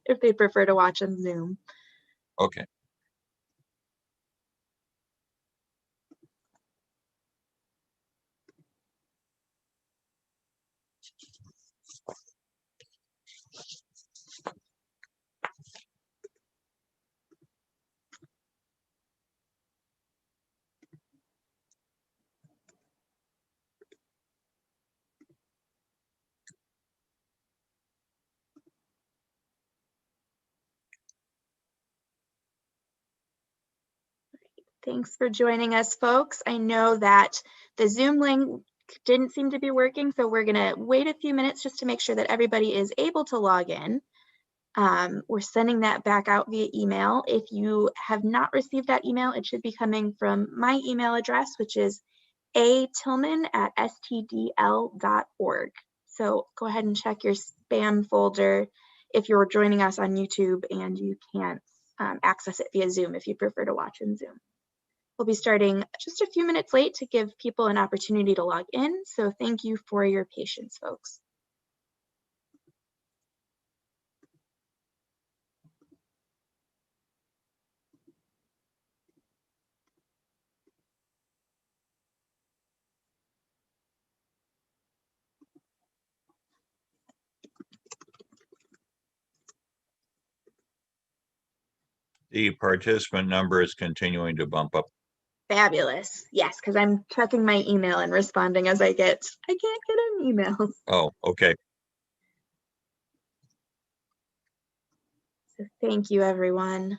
if they prefer to watch on Zoom. Okay. Thanks for joining us, folks. I know that the Zoom link didn't seem to be working, so we're going to wait a few minutes just to make sure that everybody is able to log in. We're sending that back out via email. If you have not received that email, it should be coming from my email address, which is atillman@stdl.org. So go ahead and check your spam folder if you're joining us on YouTube and you can't access it via Zoom if you prefer to watch in Zoom. We'll be starting just a few minutes late to give people an opportunity to log in. So thank you for your patience, folks. The participant number is continuing to bump up. Fabulous. Yes, because I'm checking my email and responding as I can't get an email. Oh, okay. So thank you, everyone.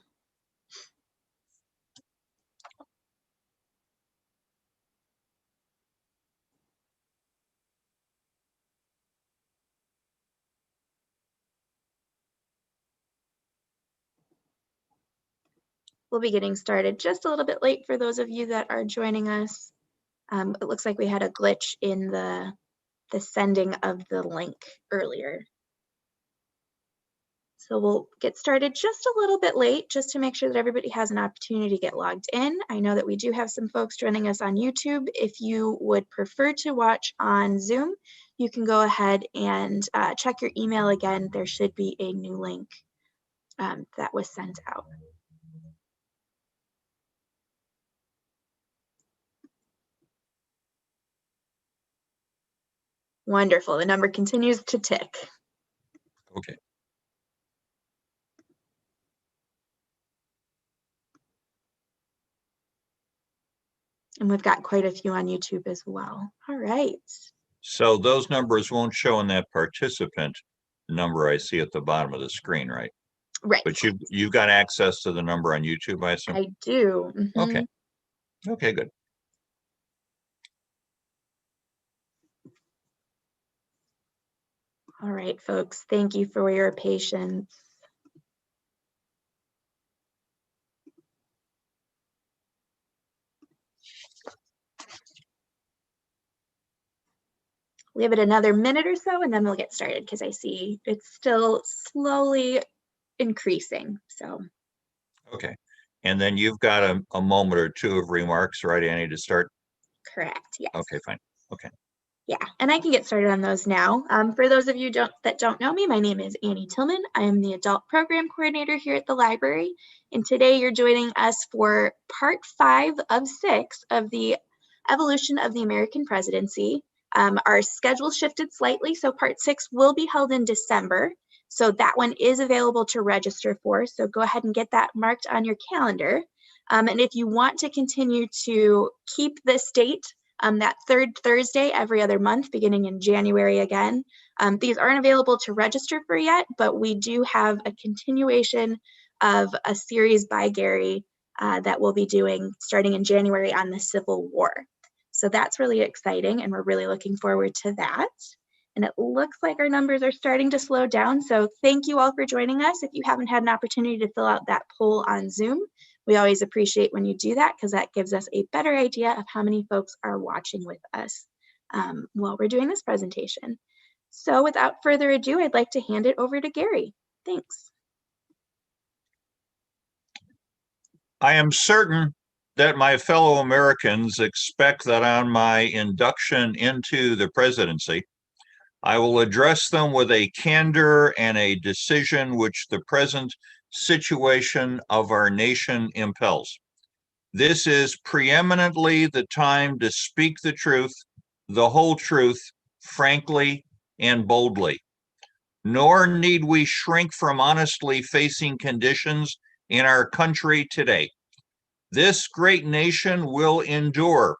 We'll be getting started just a little bit late for those of you that are joining us. It looks like we had a glitch in the sending of the link earlier. So we'll get started just a little bit late just to make sure that everybody has an opportunity to get logged in. I know that we do have some folks joining us on YouTube. If you would prefer to watch on Zoom, you can go ahead and check your email again. There should be a new link that was sent out. Wonderful. The number continues to tick. Okay. And we've got quite a few on YouTube as well. All right. So those numbers won't show in that participant number I see at the bottom of the screen, right? Right. But you've got access to the number on YouTube, I assume? I do. Mm-hmm. Okay. Okay, good. All right, folks. Thank you for your patience. Leave it another minute or so and then we'll get started because I see it's still slowly increasing. So. Okay. And then you've got a moment or two of remarks, right, Annie, to start? Correct. Yes. Okay, fine. Okay. Yeah, and I can get started on those now. For those of you that don't know me, my name is Annie Tillman. I am the Adult Program Coordinator here at the library. And today you're joining us for part 5 of 6 of the Evolution of the American Presidency. Our schedule shifted slightly, so part 6 will be held in December. So that one is available to register for. So go ahead and get that marked on your calendar. And if you want to continue to keep this date, that third Thursday every other month, beginning in January again. These aren't available to register for yet, but we do have a continuation of a series by Gary that we'll be doing starting in January on the Civil War. So that's really exciting, and we're really looking forward to that. And it looks like our numbers are starting to slow down. So thank you all for joining us. If you haven't had an opportunity to fill out that poll on Zoom, we always appreciate when you do that because that gives us a better idea of how many folks are watching with us while we're doing this presentation. So without further ado, I'd like to hand it over to Gary. Thanks. I am certain that my fellow Americans expect that on my induction into the presidency, I will address them with a candor and a decision which the present situation of our nation impels. This is preeminently the time to speak the truth, the whole truth, frankly and boldly. Nor need we shrink from honestly facing conditions in our country today. This great nation will endure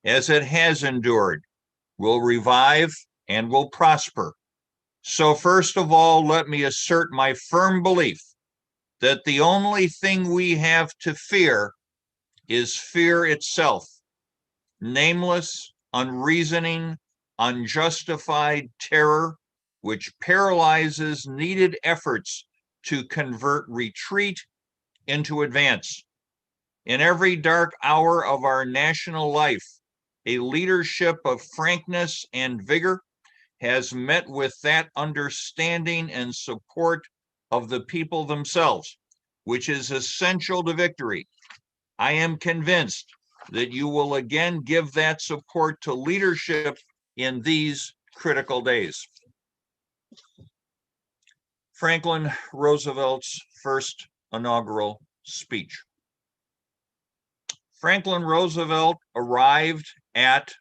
as it has endured, will revive, and will prosper. So first of all, let me assert my firm belief that the only thing we have to fear is fear itself, nameless, unreasoning, unjustified terror, which paralyzes needed efforts to convert retreat into advance. In every dark hour of our national life, a leadership of frankness and vigor has met with that understanding and support of the people themselves, which is essential to victory. I am convinced that you will again give that support to leadership in these critical days. Franklin Roosevelt's first inaugural speech. Franklin Roosevelt arrived at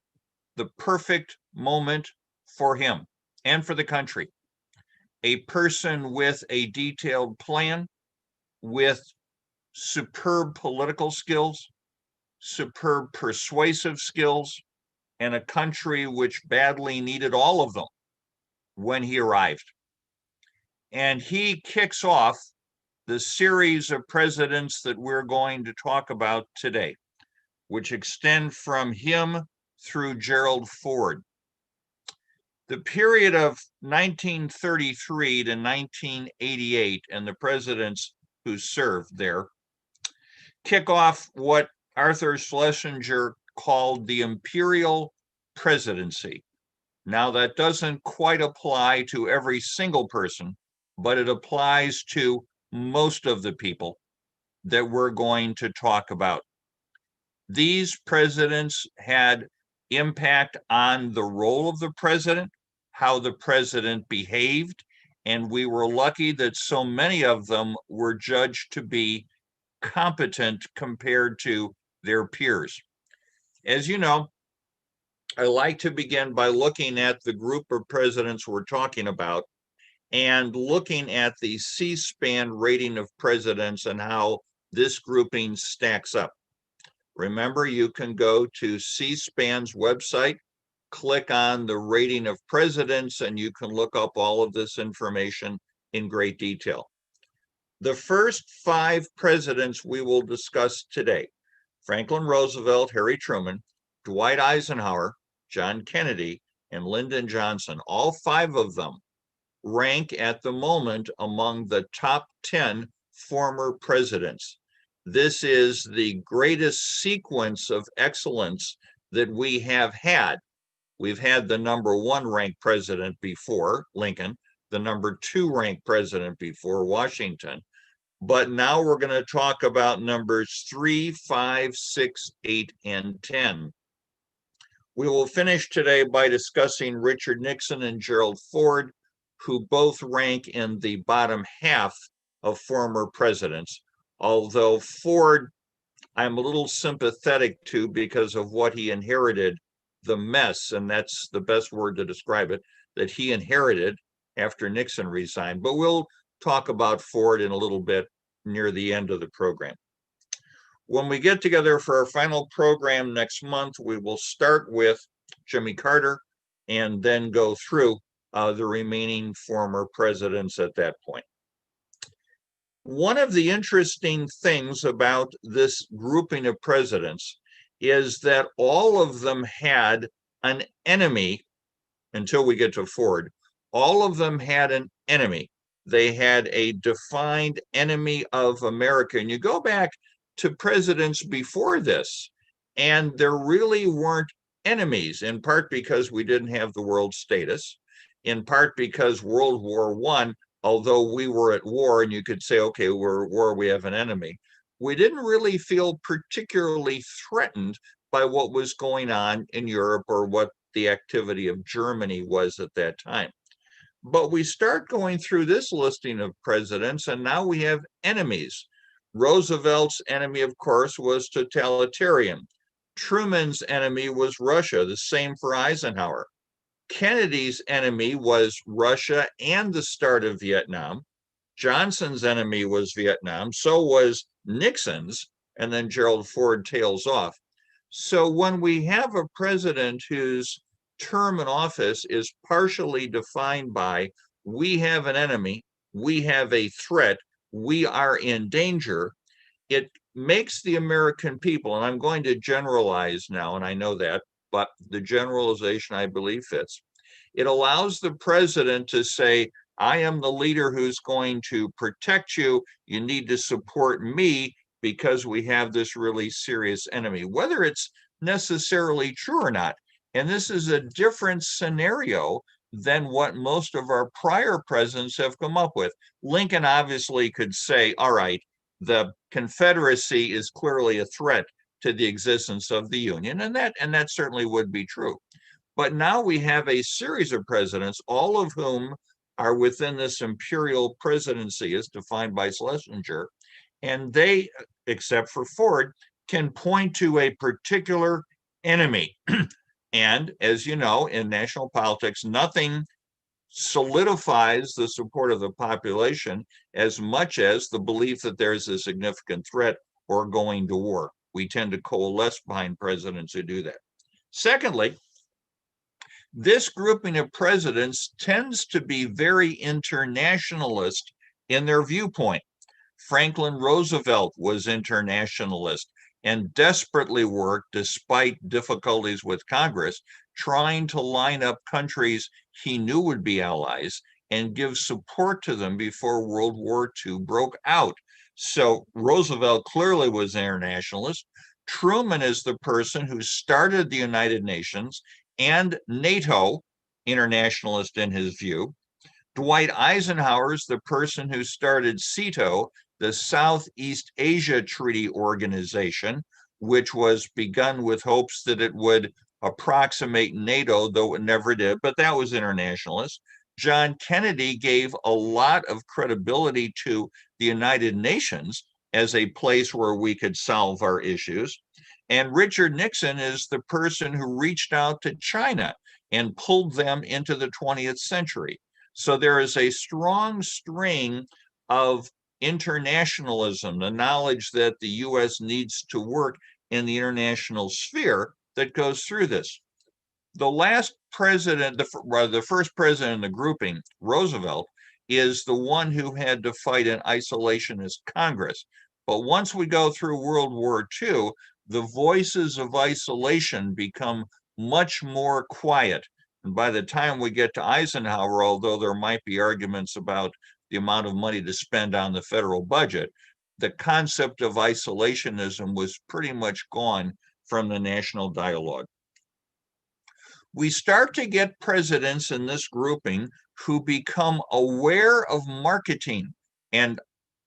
the perfect moment for him and for the country. A person with a detailed plan, with superb political skills, superb persuasive skills, and a country which badly needed all of them when he arrived. And he kicks off the series of presidents that we're going to talk about today, which extend from him through Gerald Ford. The period of 1933 to 1988 and the presidents who served there kick off what Arthur Schlesinger called the Imperial Presidency. Now, that doesn't quite apply to every single person, but it applies to most of the people that we're going to talk about. These presidents had impact on the role of the president, how the president behaved, and we were lucky that so many of them were judged to be competent compared to their peers. As you know, I like to begin by looking at the group of presidents we're talking about and looking at the C-SPAN rating of presidents and how this grouping stacks up. Remember, you can go to C-SPAN's website, click on the rating of presidents, and you can look up all of this information in great detail. The first 5 presidents we will discuss today, Franklin Roosevelt, Harry Truman, Dwight Eisenhower, John Kennedy, and Lyndon Johnson, all 5 of them rank at the moment among the top 10 former presidents. This is the greatest sequence of excellence that we have had. We've had the number 1 ranked president before, Lincoln, the number 2 ranked president before, Washington. But now we're going to talk about numbers 3, 5, 6, 8, and 10. We will finish today by discussing Richard Nixon and Gerald Ford, who both rank in the bottom half of former presidents. Although Ford, I'm a little sympathetic to because of what he inherited, the mess, and that's the best word to describe it, that he inherited after Nixon resigned. But we'll talk about Ford in a little bit near the end of the program. When we get together for our final program next month, we will start with Jimmy Carter and then go through the remaining former presidents at that point. One of the interesting things about this grouping of presidents is that all of them had an enemy until we get to Ford. All of them had an enemy. They had a defined enemy of America. And you go back to presidents before this, and there really weren't enemies, in part because we didn't have the world status, in part because World War I, although we were at war and you could say, okay, we're at war, we have an enemy, we didn't really feel particularly threatened by what was going on in Europe or what the activity of Germany was at that time. But we start going through this listing of presidents, and now we have enemies. Roosevelt's enemy, of course, was totalitarian. Truman's enemy was Russia, the same for Eisenhower. Kennedy's enemy was Russia and the start of Vietnam. Johnson's enemy was Vietnam. So was Nixon's, and then Gerald Ford tails off. So when we have a president whose term in office is partially defined by we have an enemy, we have a threat, we are in danger, it makes the American people, and I'm going to generalize now, and I know that, but the generalization I believe fits. It allows the president to say, I am the leader who's going to protect you. You need to support me because we have this really serious enemy, whether it's necessarily true or not. And this is a different scenario than what most of our prior presidents have come up with. Lincoln obviously could say, all right, the Confederacy is clearly a threat to the existence of the Union, and that certainly would be true. But now we have a series of presidents, all of whom are within this imperial presidency as defined by Schlesinger, and they, except for Ford, can point to a particular enemy. And as you know, in national politics, nothing solidifies the support of the population as much as the belief that there's a significant threat or going to war. We tend to coalesce behind presidents who do that. Secondly, this grouping of presidents tends to be very internationalist in their viewpoint. Franklin Roosevelt was internationalist and desperately worked, despite difficulties with Congress, trying to line up countries he knew would be allies and give support to them before World War II broke out. So Roosevelt clearly was internationalist. Truman is the person who started the United Nations and NATO, internationalist in his view. Dwight Eisenhower is the person who started SEATO, the Southeast Asia Treaty Organization, which was begun with hopes that it would approximate NATO, though it never did, but that was internationalist. John Kennedy gave a lot of credibility to the United Nations as a place where we could solve our issues. And Richard Nixon is the person who reached out to China and pulled them into the 20th century. So there is a strong string of internationalism, the knowledge that the US needs to work in the international sphere that goes through this. The last president, the first president in the grouping, Roosevelt, is the one who had to fight an isolationist Congress. But once we go through World War II, the voices of isolation become much more quiet. And by the time we get to Eisenhower, although there might be arguments about the amount of money to spend on the federal budget, the concept of isolationism was pretty much gone from the national dialogue. We start to get presidents in this grouping who become aware of marketing, and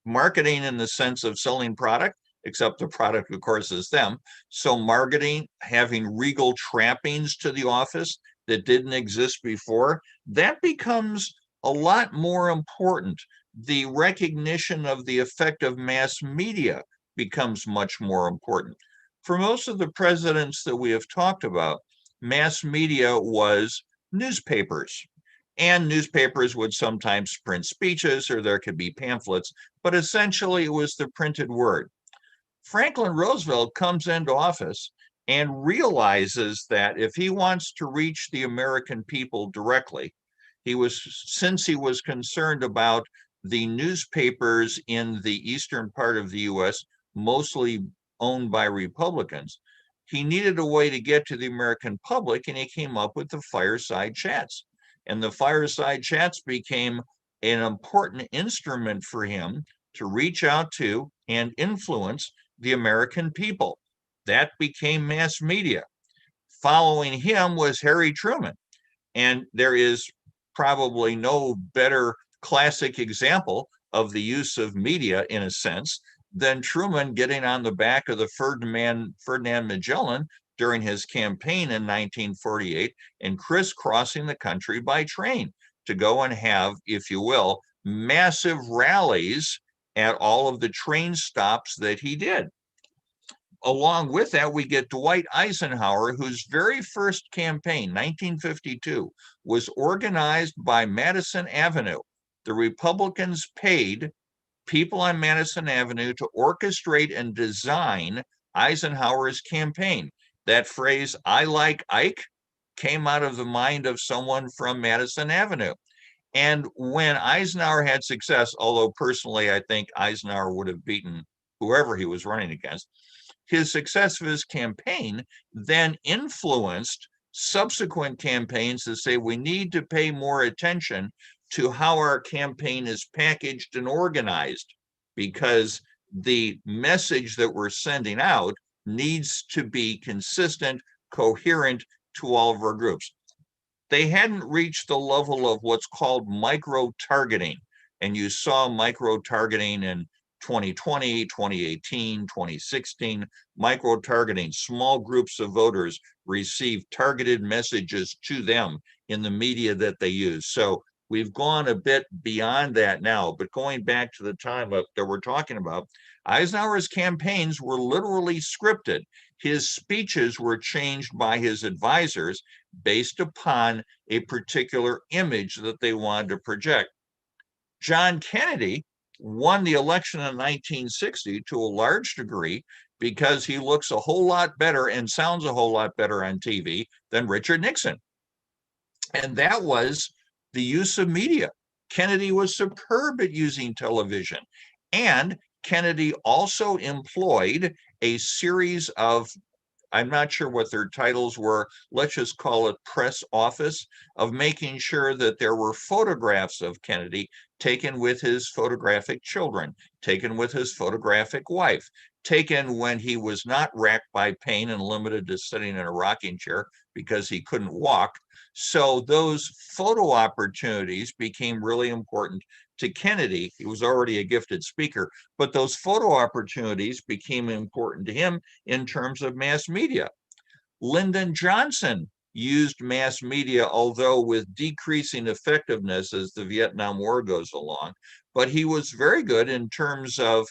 marketing in the sense of selling product, except the product, of course, is them. So marketing, having regal trappings to the office that didn't exist before, that becomes a lot more important. The recognition of the effect of mass media becomes much more important. For most of the presidents that we have talked about, mass media was newspapers. And newspapers would sometimes print speeches, or there could be pamphlets, but essentially it was the printed word. Franklin Roosevelt comes into office and realizes that if he wants to reach the American people directly, since he was concerned about the newspapers in the eastern part of the US, mostly owned by Republicans, he needed a way to get to the American public, and he came up with the fireside chats. And the fireside chats became an important instrument for him to reach out to and influence the American people. That became mass media. Following him was Harry Truman. And there is probably no better classic example of the use of media, in a sense, than Truman getting on the back of the Ferdinand Magellan during his campaign in 1948 and crisscrossing the country by train to go and have, if you will, massive rallies at all of the train stops that he did. Along with that, we get Dwight Eisenhower, whose very first campaign, 1952, was organized by Madison Avenue. The Republicans paid people on Madison Avenue to orchestrate and design Eisenhower's campaign. That phrase, "I like Ike," came out of the mind of someone from Madison Avenue. And when Eisenhower had success, although personally I think Eisenhower would have beaten whoever he was running against, his success of his campaign then influenced subsequent campaigns to say we need to pay more attention to how our campaign is packaged and organized, because the message that we're sending out needs to be consistent, coherent to all of our groups. They hadn't reached the level of what's called micro-targeting. And you saw micro-targeting in 2020, 2018, 2016, micro-targeting. Small groups of voters receive targeted messages to them in the media that they use. So we've gone a bit beyond that now, but going back to the time that we're talking about, Eisenhower's campaigns were literally scripted. His speeches were changed by his advisors based upon a particular image that they wanted to project. John Kennedy won the election in 1960 to a large degree because he looks a whole lot better and sounds a whole lot better on TV than Richard Nixon. And that was the use of media. Kennedy was superb at using television. And Kennedy also employed a series of, I'm not sure what their titles were, let's just call it press office, of making sure that there were photographs of Kennedy taken with his photographic children, taken with his photographic wife, taken when he was not racked by pain and limited to sitting in a rocking chair because he couldn't walk. So those photo opportunities became really important to Kennedy. He was already a gifted speaker, but those photo opportunities became important to him in terms of mass media. Lyndon Johnson used mass media, although with decreasing effectiveness as the Vietnam War goes along, but he was very good in terms of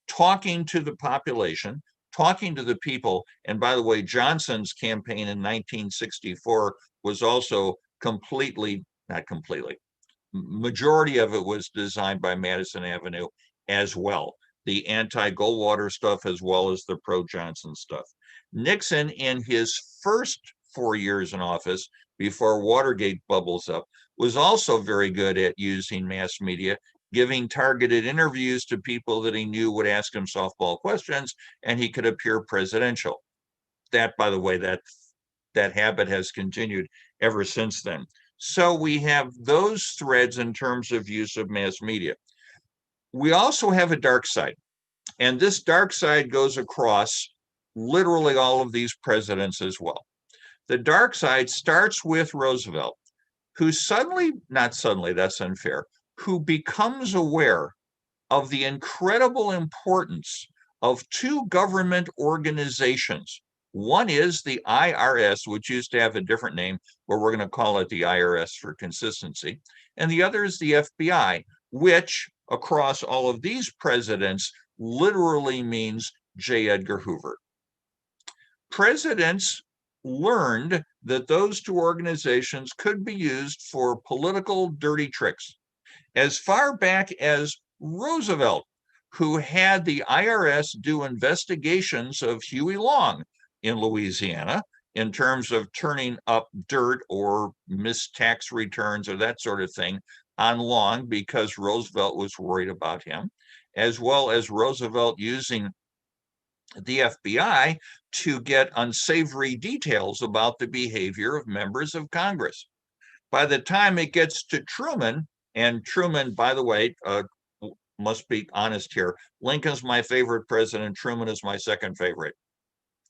talking to the population, talking to the people. And by the way, Johnson's campaign in 1964 was also not completely, majority of it was designed by Madison Avenue as well. The anti-Goldwater stuff as well as the pro-Johnson stuff. Nixon, in his first 4 years in office, before Watergate bubbles up, was also very good at using mass media, giving targeted interviews to people that he knew would ask him softball questions, and he could appear presidential. That, by the way, that habit has continued ever since then. So we have those threads in terms of use of mass media. We also have a dark side, and this dark side goes across literally all of these presidents as well. The dark side starts with Roosevelt, who not suddenly, that's unfair, who becomes aware of the incredible importance of two government organizations. One is the IRS, which used to have a different name, but we're going to call it the IRS for consistency. And the other is the FBI, which across all of these presidents literally means J. Edgar Hoover. Presidents learned that those two organizations could be used for political dirty tricks. As far back as Roosevelt, who had the IRS do investigations of Huey Long in Louisiana in terms of turning up dirt or missed tax returns or that sort of thing on Long because Roosevelt was worried about him, as well as Roosevelt using the FBI to get unsavory details about the behavior of members of Congress. By the time it gets to Truman, and Truman, by the way, must be honest here, Lincoln's my favorite president, Truman is my second favorite.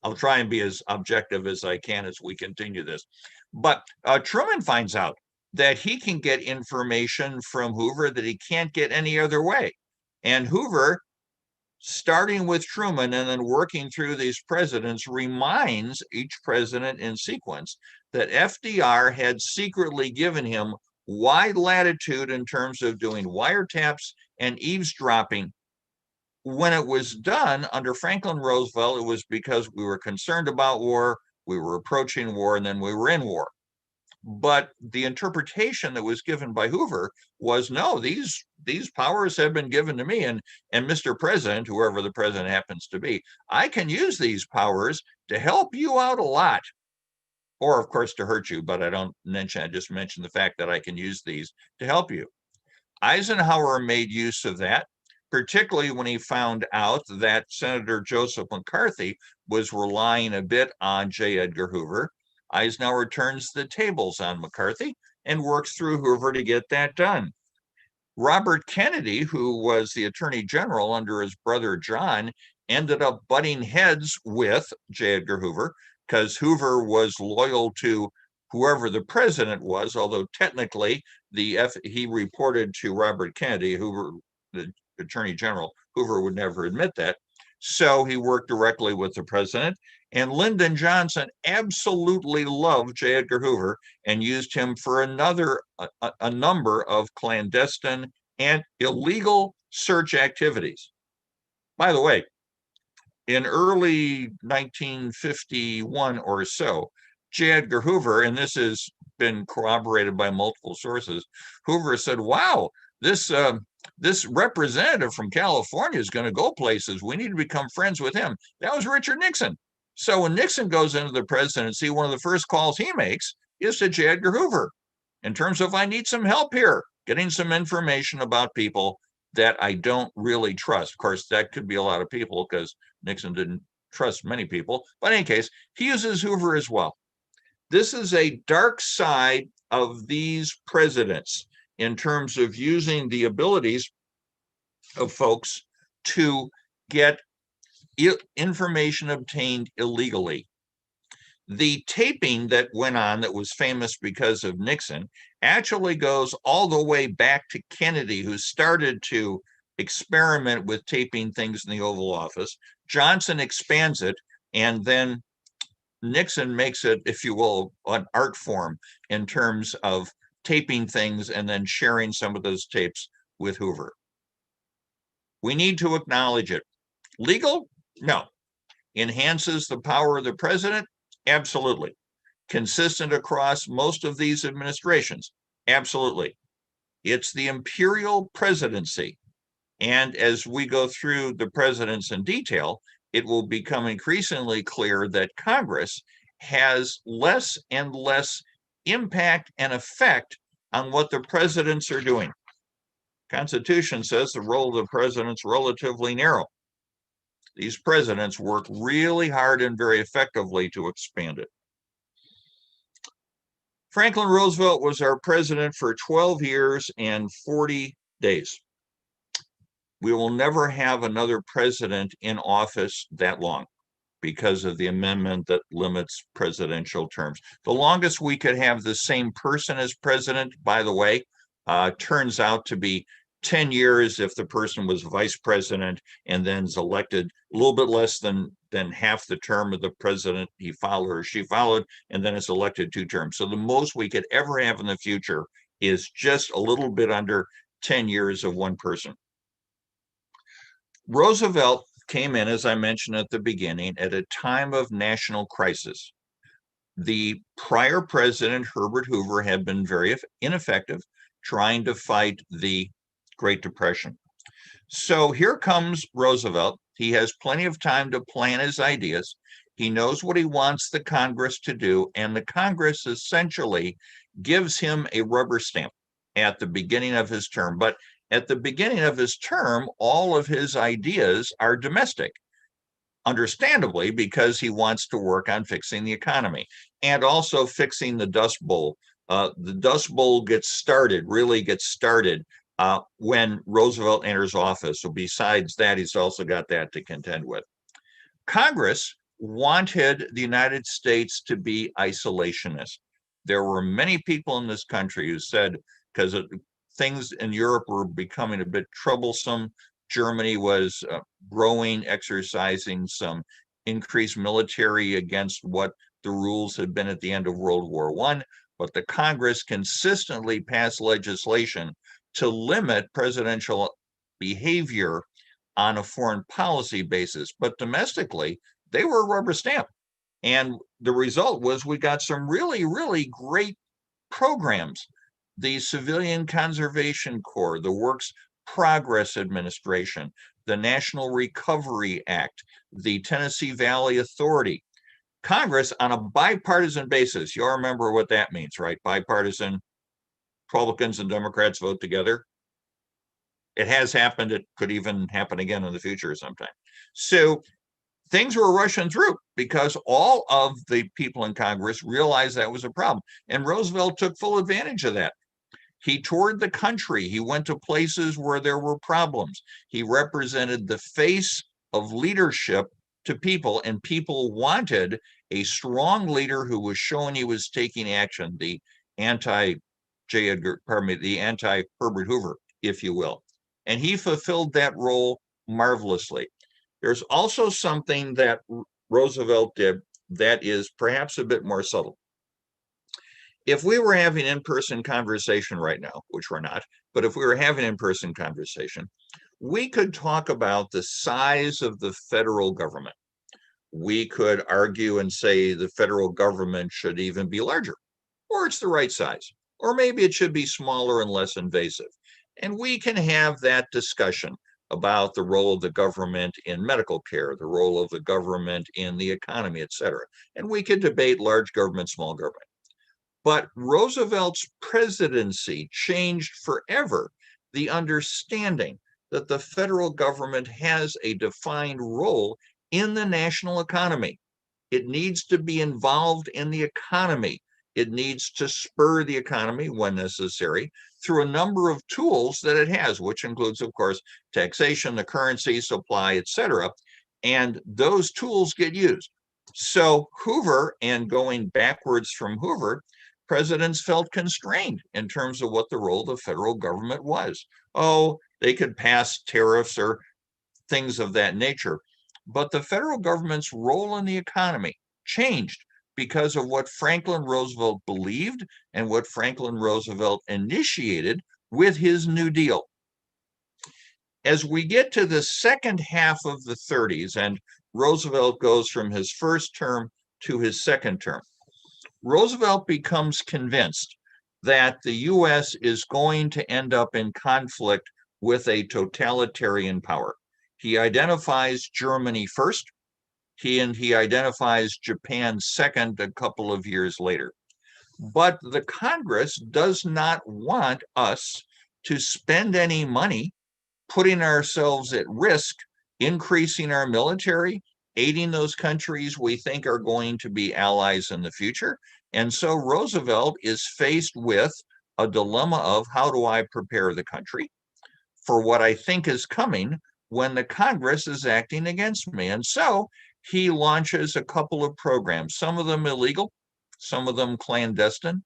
I'll try and be as objective as I can as we continue this. But Truman finds out that he can get information from Hoover that he can't get any other way. And Hoover starting with Truman and then working through these presidents, reminds each president in sequence that FDR had secretly given him wide latitude in terms of doing wiretaps and eavesdropping. When it was done under Franklin Roosevelt, it was because we were concerned about war, we were approaching war, and then we were in war. But the interpretation that was given by Hoover was, no, these powers have been given to me, and Mr. President, whoever the president happens to be, I can use these powers to help you out a lot, or of course to hurt you, but I just mentioned the fact that I can use these to help you. Eisenhower made use of that, particularly when he found out that Senator Joseph McCarthy was relying a bit on J. Edgar Hoover. Eisenhower turns the tables on McCarthy and works through Hoover to get that done. Robert Kennedy, who was the Attorney General under his brother John, ended up butting heads with J. Edgar Hoover because Hoover was loyal to whoever the president was, although technically he reported to Robert Kennedy, Hoover, the Attorney General. Hoover would never admit that. So he worked directly with the president. And Lyndon Johnson absolutely loved J. Edgar Hoover and used him for a number of clandestine and illegal search activities. By the way, in early 1951 or so, J. Edgar Hoover, and this has been corroborated by multiple sources, Hoover said, wow, this representative from California is going to go places. We need to become friends with him. That was Richard Nixon. So when Nixon goes into the presidency, one of the first calls he makes is to J. Edgar Hoover in terms of, I need some help here, getting some information about people that I don't really trust. Of course, that could be a lot of people because Nixon didn't trust many people. But in any case, he uses Hoover as well. This is a dark side of these presidents in terms of using the abilities of folks to get information obtained illegally. The taping that went on that was famous because of Nixon actually goes all the way back to Kennedy, who started to experiment with taping things in the Oval Office. Johnson expands it, and then Nixon makes it, if you will, an art form in terms of taping things and then sharing some of those tapes with Hoover. We need to acknowledge it. Legal? No. Enhances the power of the president? Absolutely. Consistent across most of these administrations? Absolutely. It's the Imperial Presidency. And as we go through the presidents in detail, it will become increasingly clear that Congress has less and less impact and effect on what the presidents are doing. Constitution says the role of the president's relatively narrow. These presidents work really hard and very effectively to expand it. Franklin Roosevelt was our president for 12 years and 40 days. We will never have another president in office that long because of the amendment that limits presidential terms. The longest we could have the same person as president, by the way, turns out to be 10 years if the person was vice president and then is elected a little bit less than half the term of the president he followed or she followed, and then is elected 2 terms. So the most we could ever have in the future is just a little bit under 10 years of one person. Roosevelt came in, as I mentioned at the beginning, at a time of national crisis. The prior president, Herbert Hoover, had been very ineffective trying to fight the Great Depression. So here comes Roosevelt. He has plenty of time to plan his ideas. He knows what he wants the Congress to do, and the Congress essentially gives him a rubber stamp at the beginning of his term. But at the beginning of his term, all of his ideas are domestic, understandably, because he wants to work on fixing the economy and also fixing the Dust Bowl. The Dust Bowl really gets started when Roosevelt enters office. So besides that, he's also got that to contend with. Congress wanted the United States to be isolationist. There were many people in this country who said, because things in Europe were becoming a bit troublesome, Germany was growing, exercising some increased military against what the rules had been at the end of World War I, but the Congress consistently passed legislation to limit presidential behavior on a foreign policy basis. But domestically, they were a rubber stamp. And the result was we got some really, really great programs. The Civilian Conservation Corps, the Works Progress Administration, the National Recovery Act, the Tennessee Valley Authority. Congress on a bipartisan basis, you all remember what that means, right? Bipartisan, Republicans and Democrats vote together. It has happened. It could even happen again in the future sometime. So things were rushing through because all of the people in Congress realized that was a problem. And Roosevelt took full advantage of that. He toured the country. He went to places where there were problems. He represented the face of leadership to people, and people wanted a strong leader who was showing he was taking action, the anti Herbert Hoover, if you will. And he fulfilled that role marvelously. There's also something that Roosevelt did that is perhaps a bit more subtle. If we were having in-person conversation right now, which we're not, but if we were having in-person conversation, we could talk about the size of the federal government. We could argue and say the federal government should even be larger, or it's the right size, or maybe it should be smaller and less invasive. And we can have that discussion about the role of the government in medical care, the role of the government in the economy, et cetera. And we could debate large government, small government. But Roosevelt's presidency changed forever the understanding that the federal government has a defined role in the national economy. It needs to be involved in the economy. It needs to spur the economy when necessary through a number of tools that it has, which includes, of course, taxation, the currency, supply, et cetera. And those tools get used. So Hoover, and going backwards from Hoover, presidents felt constrained in terms of what the role of the federal government was. Oh, they could pass tariffs or things of that nature. But the federal government's role in the economy changed because of what Franklin Roosevelt believed and what Franklin Roosevelt initiated with his New Deal. As we get to the second half of the 30s, and Roosevelt goes from his first term to his second term, Roosevelt becomes convinced that the US is going to end up in conflict with a totalitarian power. He identifies Germany first. He identifies Japan second a couple of years later. But the Congress does not want us to spend any money putting ourselves at risk, increasing our military, aiding those countries we think are going to be allies in the future. And so Roosevelt is faced with a dilemma of how do I prepare the country for what I think is coming when the Congress is acting against me. And so he launches a couple of programs, some of them illegal, some of them clandestine.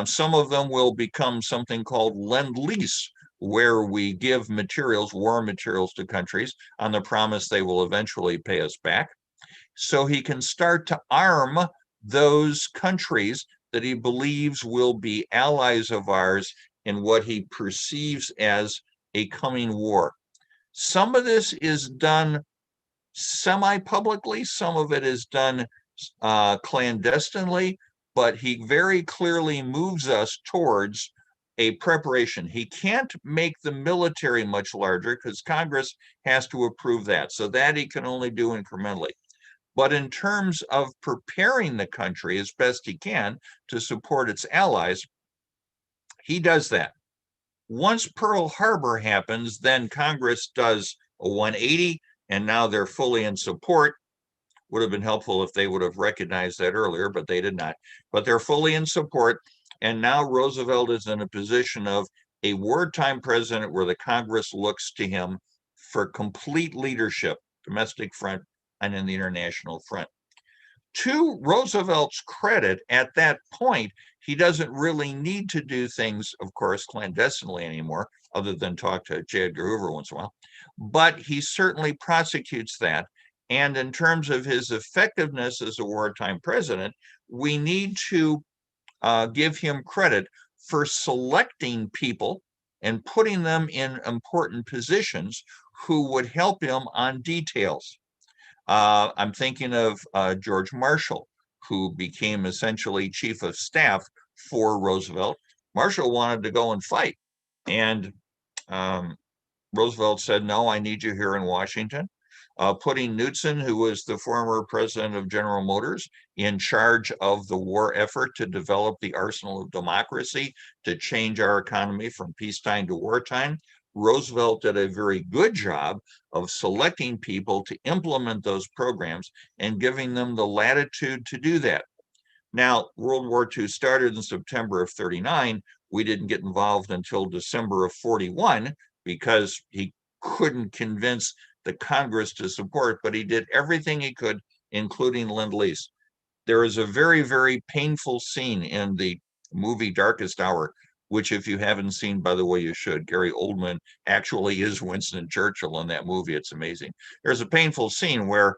Some of them will become something called Lend-Lease, where we give materials, war materials to countries on the promise they will eventually pay us back. So he can start to arm those countries that he believes will be allies of ours in what he perceives as a coming war. Some of this is done semi-publicly, some of it is done clandestinely, but he very clearly moves us towards a preparation. He can't make the military much larger because Congress has to approve that. So that he can only do incrementally. But in terms of preparing the country as best he can to support its allies, he does that. Once Pearl Harbor happens, then Congress does a 180, and now they're fully in support. Would have been helpful if they would have recognized that earlier, but they did not. But they're fully in support. And now Roosevelt is in a position of a wartime president where the Congress looks to him for complete leadership, domestic front and in the international front. To Roosevelt's credit, at that point, he doesn't really need to do things, of course, clandestinely anymore, other than talk to J. Edgar Hoover once in a while. but he certainly prosecutes that. And in terms of his effectiveness as a wartime president, we need to give him credit for selecting people and putting them in important positions who would help him on details. I'm thinking of George Marshall, who became essentially chief of staff for Roosevelt. Marshall wanted to go and fight, and um, Roosevelt said, no, I need you here in Washington. Putting Knudsen, who was the former president of General Motors, in charge of the war effort to develop the arsenal of democracy to change our economy from peacetime to wartime. Roosevelt did a very good job of selecting people to implement those programs and giving them the latitude to do that. Now, World War II started in September of 39. We didn't get involved until December of 41 because he couldn't convince the Congress to support, but he did everything he could, including Lend-Lease. There is a very, very painful scene in the movie Darkest Hour, which if you haven't seen, by the way, you should. Gary Oldman actually is Winston Churchill in that movie. It's amazing. There's a painful scene where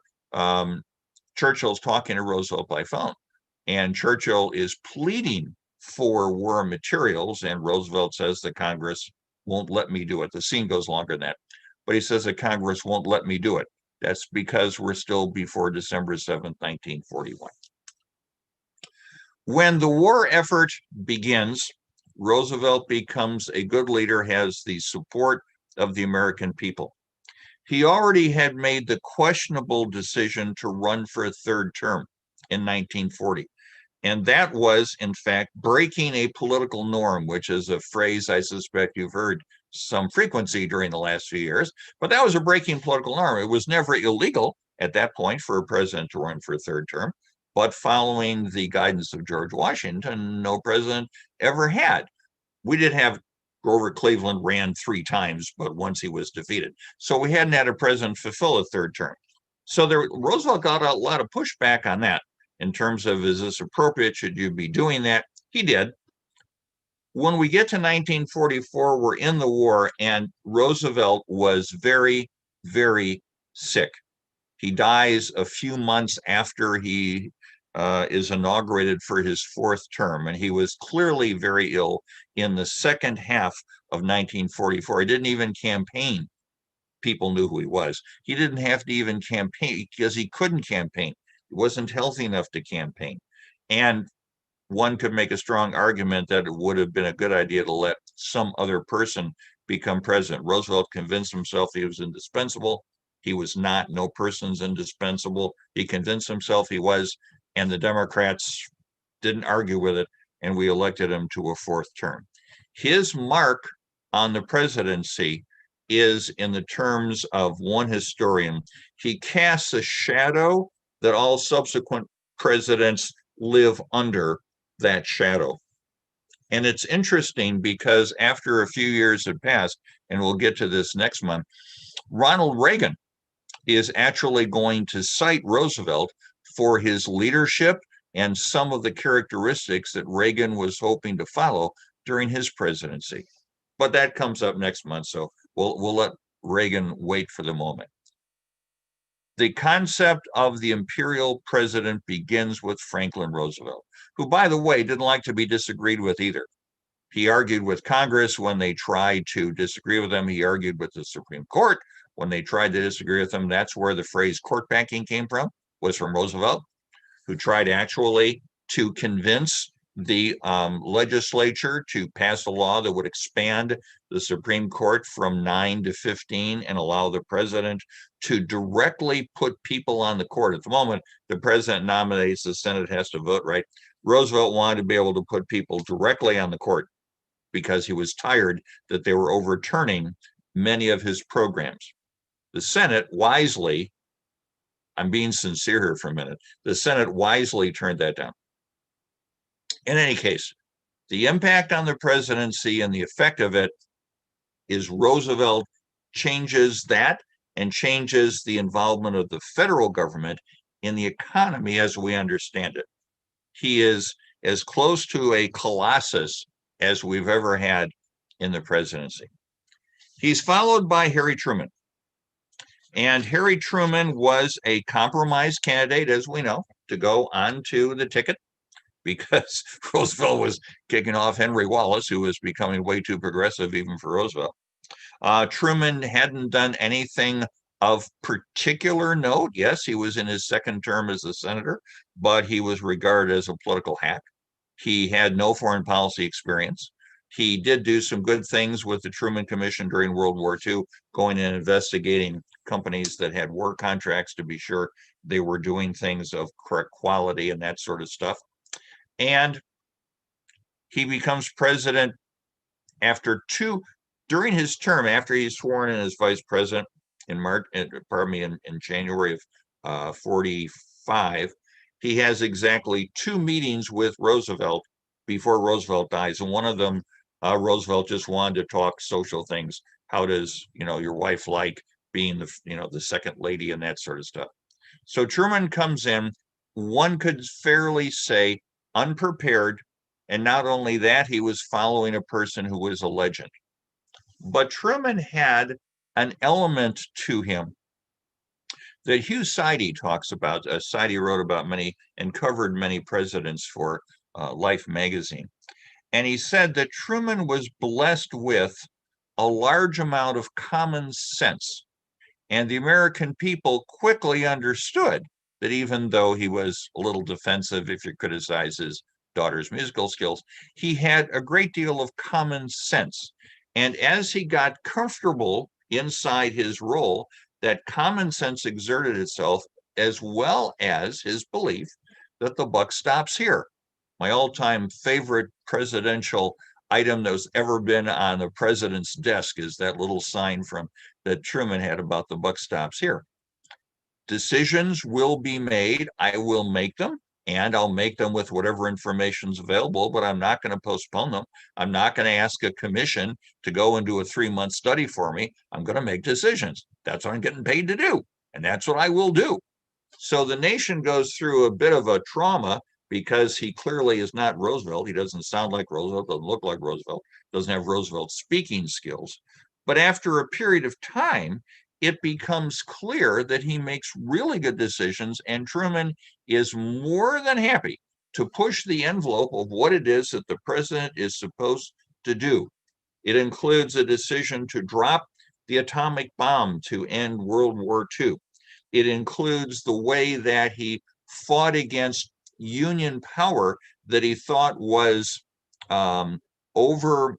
Churchill's talking to Roosevelt by phone, and Churchill is pleading for war materials, and Roosevelt says the Congress won't let me do it. The scene goes longer than that, but he says the Congress won't let me do it. That's because we're still before December 7th, 1941. When the war effort begins, Roosevelt becomes a good leader, has the support of the American people. He already had made the questionable decision to run for a third term in 1940. And that was, in fact, breaking a political norm, which is a phrase I suspect you've heard some frequency during the last few years. But that was a breaking political norm. It was never illegal at that point for a president to run for a third term. But following the guidance of George Washington, no president ever had. We did have Grover Cleveland ran 3 times, but once he was defeated. So we hadn't had a president fulfill a third term. So Roosevelt got a lot of pushback on that in terms of, is this appropriate? Should you be doing that? He did. When we get to 1944, we're in the war, and Roosevelt was very, very sick. He dies a few months after he is inaugurated for his 4th term, and he was clearly very ill in the second half of 1944. He didn't even campaign. People knew who he was. He didn't have to even campaign because he couldn't campaign. He wasn't healthy enough to campaign. And one could make a strong argument that it would have been a good idea to let some other person become president. Roosevelt convinced himself he was indispensable. He was not. No person's indispensable. He convinced himself he was, and the Democrats didn't argue with it, and we elected him to a 4th term. His mark on the presidency is, in the terms of one historian, he casts a shadow that all subsequent presidents live under that shadow. And it's interesting because after a few years had passed, and we'll get to this next month, Ronald Reagan is actually going to cite Roosevelt for his leadership and some of the characteristics that Reagan was hoping to follow during his presidency. But that comes up next month, so we'll let Reagan wait for the moment. The concept of the imperial president begins with Franklin Roosevelt, who, by the way, didn't like to be disagreed with either. He argued with Congress when they tried to disagree with him. He argued with the Supreme Court when they tried to disagree with him. That's where the phrase court packing came from, was from Roosevelt, who tried actually to convince the legislature to pass a law that would expand the Supreme Court from 9 to 15 and allow the president to directly put people on the court. At the moment, the president nominates, the Senate has to vote, right? Roosevelt wanted to be able to put people directly on the court because he was tired that they were overturning many of his programs. The Senate wisely, I'm being sincere here for a minute, the Senate wisely turned that down. In any case, the impact on the presidency and the effect of it is Roosevelt changes that and changes the involvement of the federal government in the economy as we understand it. He is as close to a colossus as we've ever had in the presidency. He's followed by Harry Truman. And Harry Truman was a compromise candidate, as we know, to go onto the ticket because Roosevelt was kicking off Henry Wallace, who was becoming way too progressive even for Roosevelt. Truman hadn't done anything of particular note. Yes, he was in his second term as a senator, but he was regarded as a political hack. He had no foreign policy experience. He did do some good things with the Truman Commission during World War II, going and investigating companies that had war contracts to be sure they were doing things of correct quality and that sort of stuff. And he becomes president during his term, after he's sworn in as vice president in January of 45. He has exactly 2 meetings with Roosevelt before Roosevelt dies. And one of them, Roosevelt just wanted to talk social things. How does, your wife like being the second lady and that sort of stuff. So Truman comes in, one could fairly say, unprepared. And not only that, he was following a person who was a legend. But Truman had an element to him that Hugh Sidey talks about. Sidey wrote about many and covered many presidents for Life magazine. And he said that Truman was blessed with a large amount of common sense. And the American people quickly understood that even though he was a little defensive if you criticize his daughter's musical skills, he had a great deal of common sense. And as he got comfortable inside his role, that common sense exerted itself, as well as his belief that the buck stops here. My all-time favorite presidential item that's ever been on the president's desk is that little sign that Truman had about the buck stops here. Decisions will be made. I will make them, and I'll make them with whatever information is available, but I'm not going to postpone them. I'm not going to ask a commission to go and do a 3-month study for me. I'm going to make decisions. That's what I'm getting paid to do, and that's what I will do. So the nation goes through a bit of a trauma because he clearly is not Roosevelt. He doesn't sound like Roosevelt, doesn't look like Roosevelt, doesn't have Roosevelt's speaking skills. But after a period of time, it becomes clear that he makes really good decisions, and Truman is more than happy to push the envelope of what it is that the president is supposed to do. It includes a decision to drop the atomic bomb to end World War II. It includes the way that he fought against Union power that he thought was over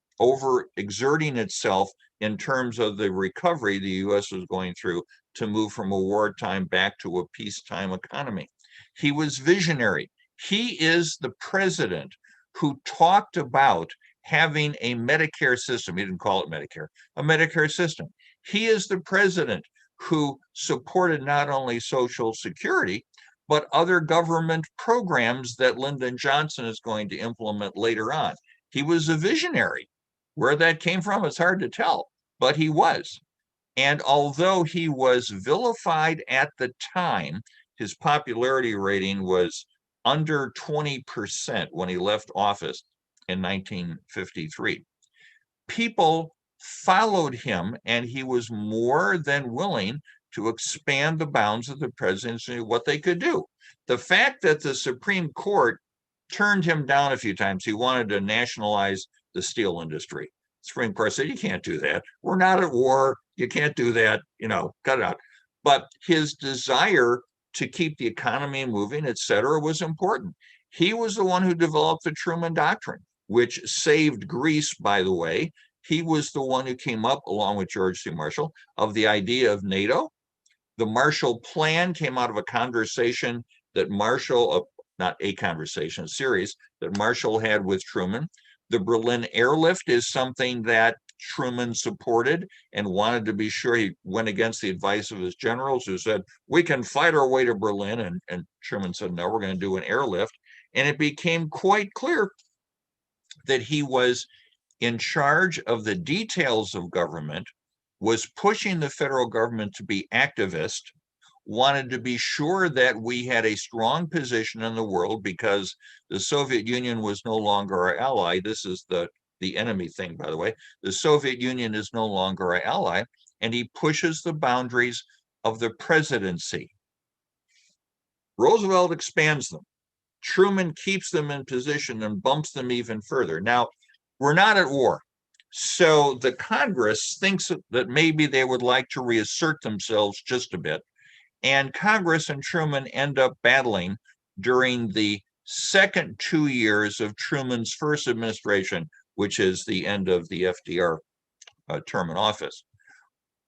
exerting itself in terms of the recovery the U.S. was going through to move from a wartime back to a peacetime economy. He was visionary. He is the president who talked about having a Medicare system. He didn't call it Medicare, a Medicare system. He is the president who supported not only Social Security, but other government programs that Lyndon Johnson is going to implement later on. He was a visionary. Where that came from, it's hard to tell, but he was. And although he was vilified at the time, his popularity rating was under 20% when he left office in 1953. People followed him, and he was more than willing to expand the bounds of the presidency, what they could do. The fact that the Supreme Court turned him down a few times, he wanted to nationalize the steel industry. The Supreme Court said, you can't do that. We're not at war. You can't do that. Cut it out. But his desire to keep the economy moving, et cetera, was important. He was the one who developed the Truman Doctrine, which saved Greece, by the way. He was the one who came up, along with George C. Marshall, of the idea of NATO. The Marshall Plan came out of a conversation that not a conversation, a series that Marshall had with Truman. The Berlin airlift is something that Truman supported and wanted to be sure. He went against the advice of his generals who said, we can fight our way to Berlin. And Truman said, no, we're going to do an airlift. And it became quite clear that he was in charge of the details of government, was pushing the federal government to be activist, wanted to be sure that we had a strong position in the world because the Soviet Union was no longer our ally. This is the enemy thing, by the way. The Soviet Union is no longer our ally, and he pushes the boundaries of the presidency. Roosevelt expands them. Truman keeps them in position and bumps them even further. Now, we're not at war. So the Congress thinks that maybe they would like to reassert themselves just a bit. And Congress and Truman end up battling during the second 2 years of Truman's first administration, which is the end of the FDR term in office.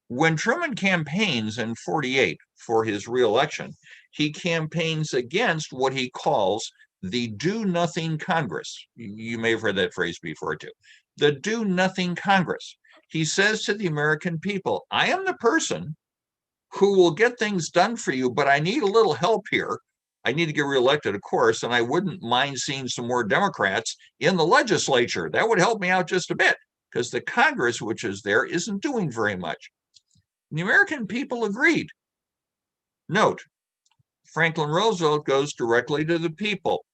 When Truman campaigns in 48 for his reelection, he campaigns against what he calls the do-nothing Congress. You may have heard that phrase before too. The do-nothing Congress. He says to the American people, I am the person who will get things done for you, but I need a little help here. I need to get reelected, of course, and I wouldn't mind seeing some more Democrats in the legislature. That would help me out just a bit, because the Congress, which is there, isn't doing very much. And the American people agreed. Note, Franklin Roosevelt goes directly to the people.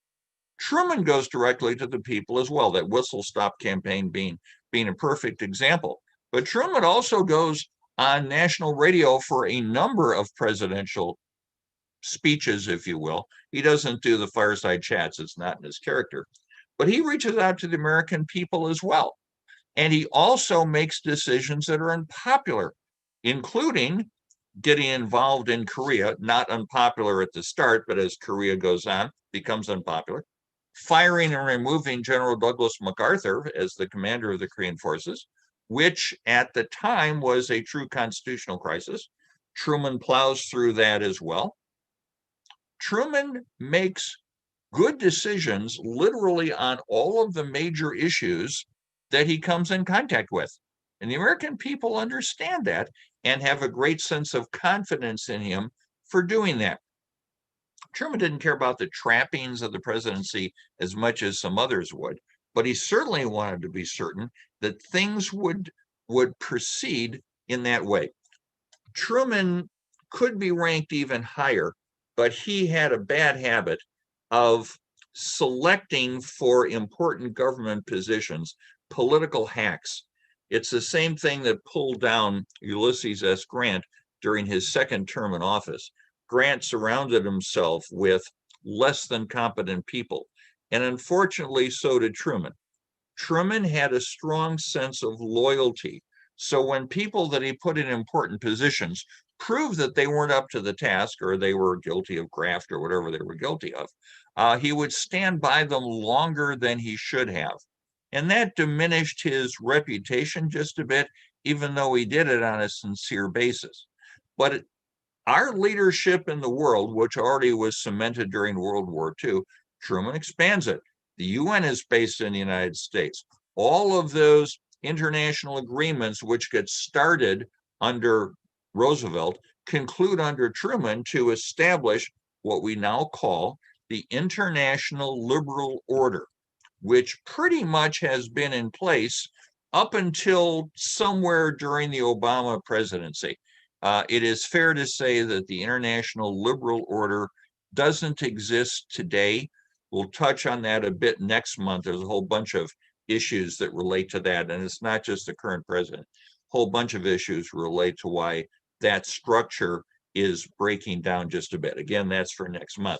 Truman goes directly to the people as well, that whistle stop campaign being a perfect example. But Truman also goes on national radio for a number of presidential speeches, if you will. He doesn't do the fireside chats, it's not in his character. But he reaches out to the American people as well. And he also makes decisions that are unpopular, including getting involved in Korea, not unpopular at the start, but as Korea goes on, becomes unpopular. Firing and removing General Douglas MacArthur as the commander of the Korean forces, which at the time was a true constitutional crisis. Truman plows through that as well. Truman makes good decisions literally on all of the major issues that he comes in contact with. And the American people understand that and have a great sense of confidence in him for doing that. Truman didn't care about the trappings of the presidency as much as some others would, but he certainly wanted to be certain that things would proceed in that way. Truman could be ranked even higher, but he had a bad habit of selecting for important government positions political hacks. It's the same thing that pulled down Ulysses S. Grant during his second term in office. Grant surrounded himself with less than competent people, and unfortunately, so did Truman. Truman had a strong sense of loyalty. So when people that he put in important positions proved that they weren't up to the task, or they were guilty of graft or whatever they were guilty of, he would stand by them longer than he should have. And that diminished his reputation just a bit, even though he did it on a sincere basis. But our leadership in the world, which already was cemented during World War II, Truman expands it. The UN is based in the United States. All of those international agreements, which get started under Roosevelt, conclude under Truman to establish what we now call the International Liberal Order, which pretty much has been in place up until somewhere during the Obama presidency. It is fair to say that the International Liberal Order doesn't exist today. We'll touch on that a bit next month. There's a whole bunch of issues that relate to that, and it's not just the current president. A whole bunch of issues relate to why that structure is breaking down just a bit. Again, that's for next month.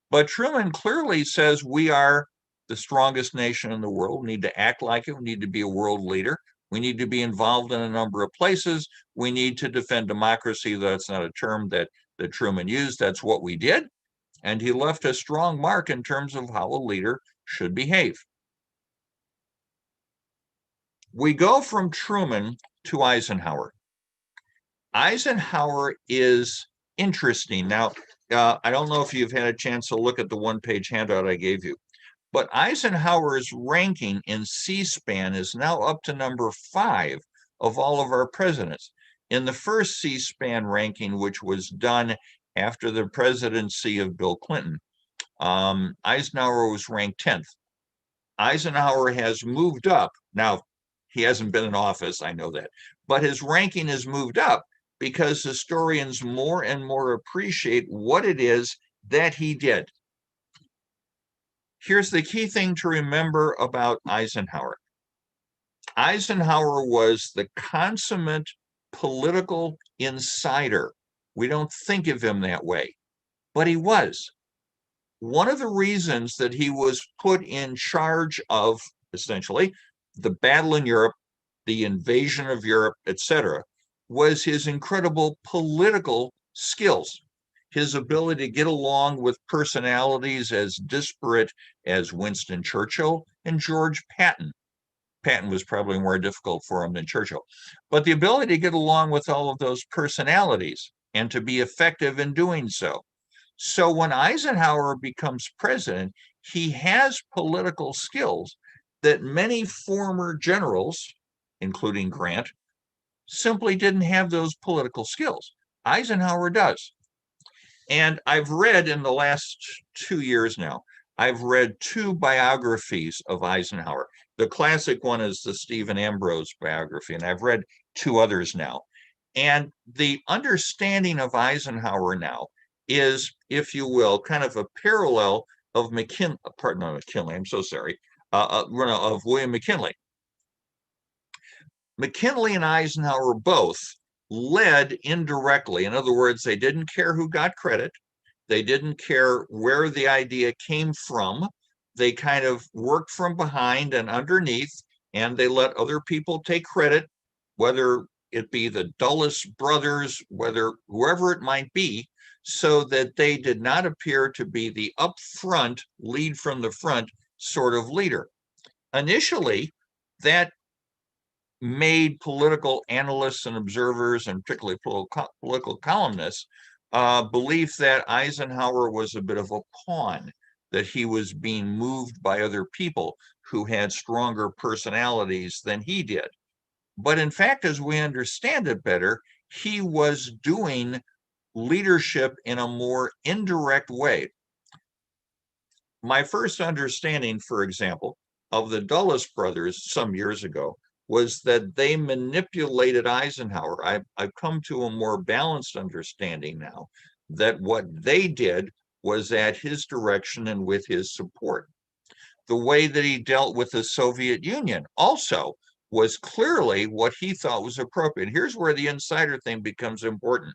But Truman clearly says we are the strongest nation in the world. We need to act like it. We need to be a world leader. We need to be involved in a number of places. We need to defend democracy. That's not a term that Truman used. That's what we did. And he left a strong mark in terms of how a leader should behave. We go from Truman to Eisenhower. Eisenhower is interesting. Now, I don't know if you've had a chance to look at the one-page handout I gave you, but Eisenhower's ranking in C-SPAN is now up to number 5 of all of our presidents. In the first C-SPAN ranking, which was done after the presidency of Bill Clinton, Eisenhower was ranked 10th. Eisenhower has moved up. Now, he hasn't been in office, I know that, but his ranking has moved up because historians more and more appreciate what it is that he did. Here's the key thing to remember about Eisenhower. Eisenhower was the consummate political insider We don't think of him that way, but he was. One of the reasons that he was put in charge of, essentially, the battle in Europe, the invasion of Europe, etc., was his incredible political skills, his ability to get along with personalities as disparate as Winston Churchill and George Patton. Patton was probably more difficult for him than Churchill, but the ability to get along with all of those personalities and to be effective in doing so. So when Eisenhower becomes president, he has political skills that many former generals, including Grant, simply didn't have those political skills. Eisenhower does. And I've read in the last 2 years now, I've read two biographies of Eisenhower. The classic one is the Stephen Ambrose biography, and I've read two others now. And the understanding of Eisenhower now is, if you will, kind of a parallel of McKinley, I'm so sorry, of William McKinley. McKinley and Eisenhower both led indirectly. In other words, they didn't care who got credit. They didn't care where the idea came from. They kind of worked from behind and underneath, and they let other people take credit, whether it be the Dulles brothers, whether whoever it might be, so that they did not appear to be the upfront, lead from the front sort of leader. Initially, that made political analysts and observers, and particularly political columnists, believe that Eisenhower was a bit of a pawn, that he was being moved by other people who had stronger personalities than he did. But in fact, as we understand it better, he was doing leadership in a more indirect way. My first understanding, for example, of the Dulles brothers some years ago was that they manipulated Eisenhower. I've come to a more balanced understanding now that what they did was at his direction and with his support. The way that he dealt with the Soviet Union also was clearly what he thought was appropriate. Here's where the insider thing becomes important.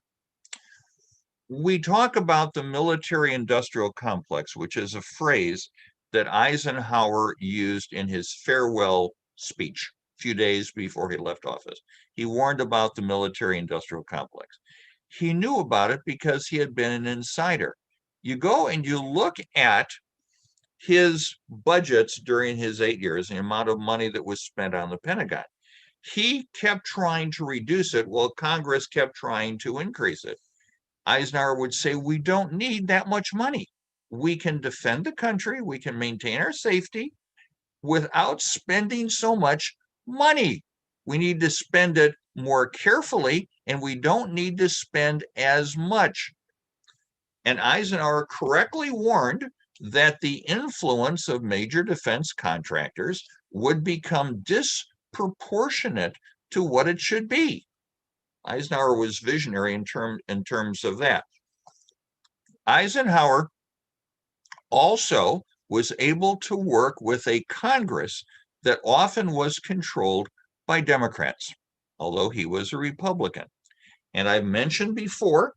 We talk about the military-industrial complex, which is a phrase that Eisenhower used in his farewell speech a few days before he left office. He warned about the military-industrial complex. He knew about it because he had been an insider. You go and you look at his budgets during his 8 years, the amount of money that was spent on the Pentagon. He kept trying to reduce it while Congress kept trying to increase it. Eisenhower would say, we don't need that much money. We can defend the country, we can maintain our safety without spending so much money. We need to spend it more carefully, and we don't need to spend as much. And Eisenhower correctly warned that the influence of major defense contractors would become disproportionate to what it should be. Eisenhower was visionary in terms of that. Eisenhower also was able to work with a Congress that often was controlled by Democrats, although he was a Republican. And I've mentioned before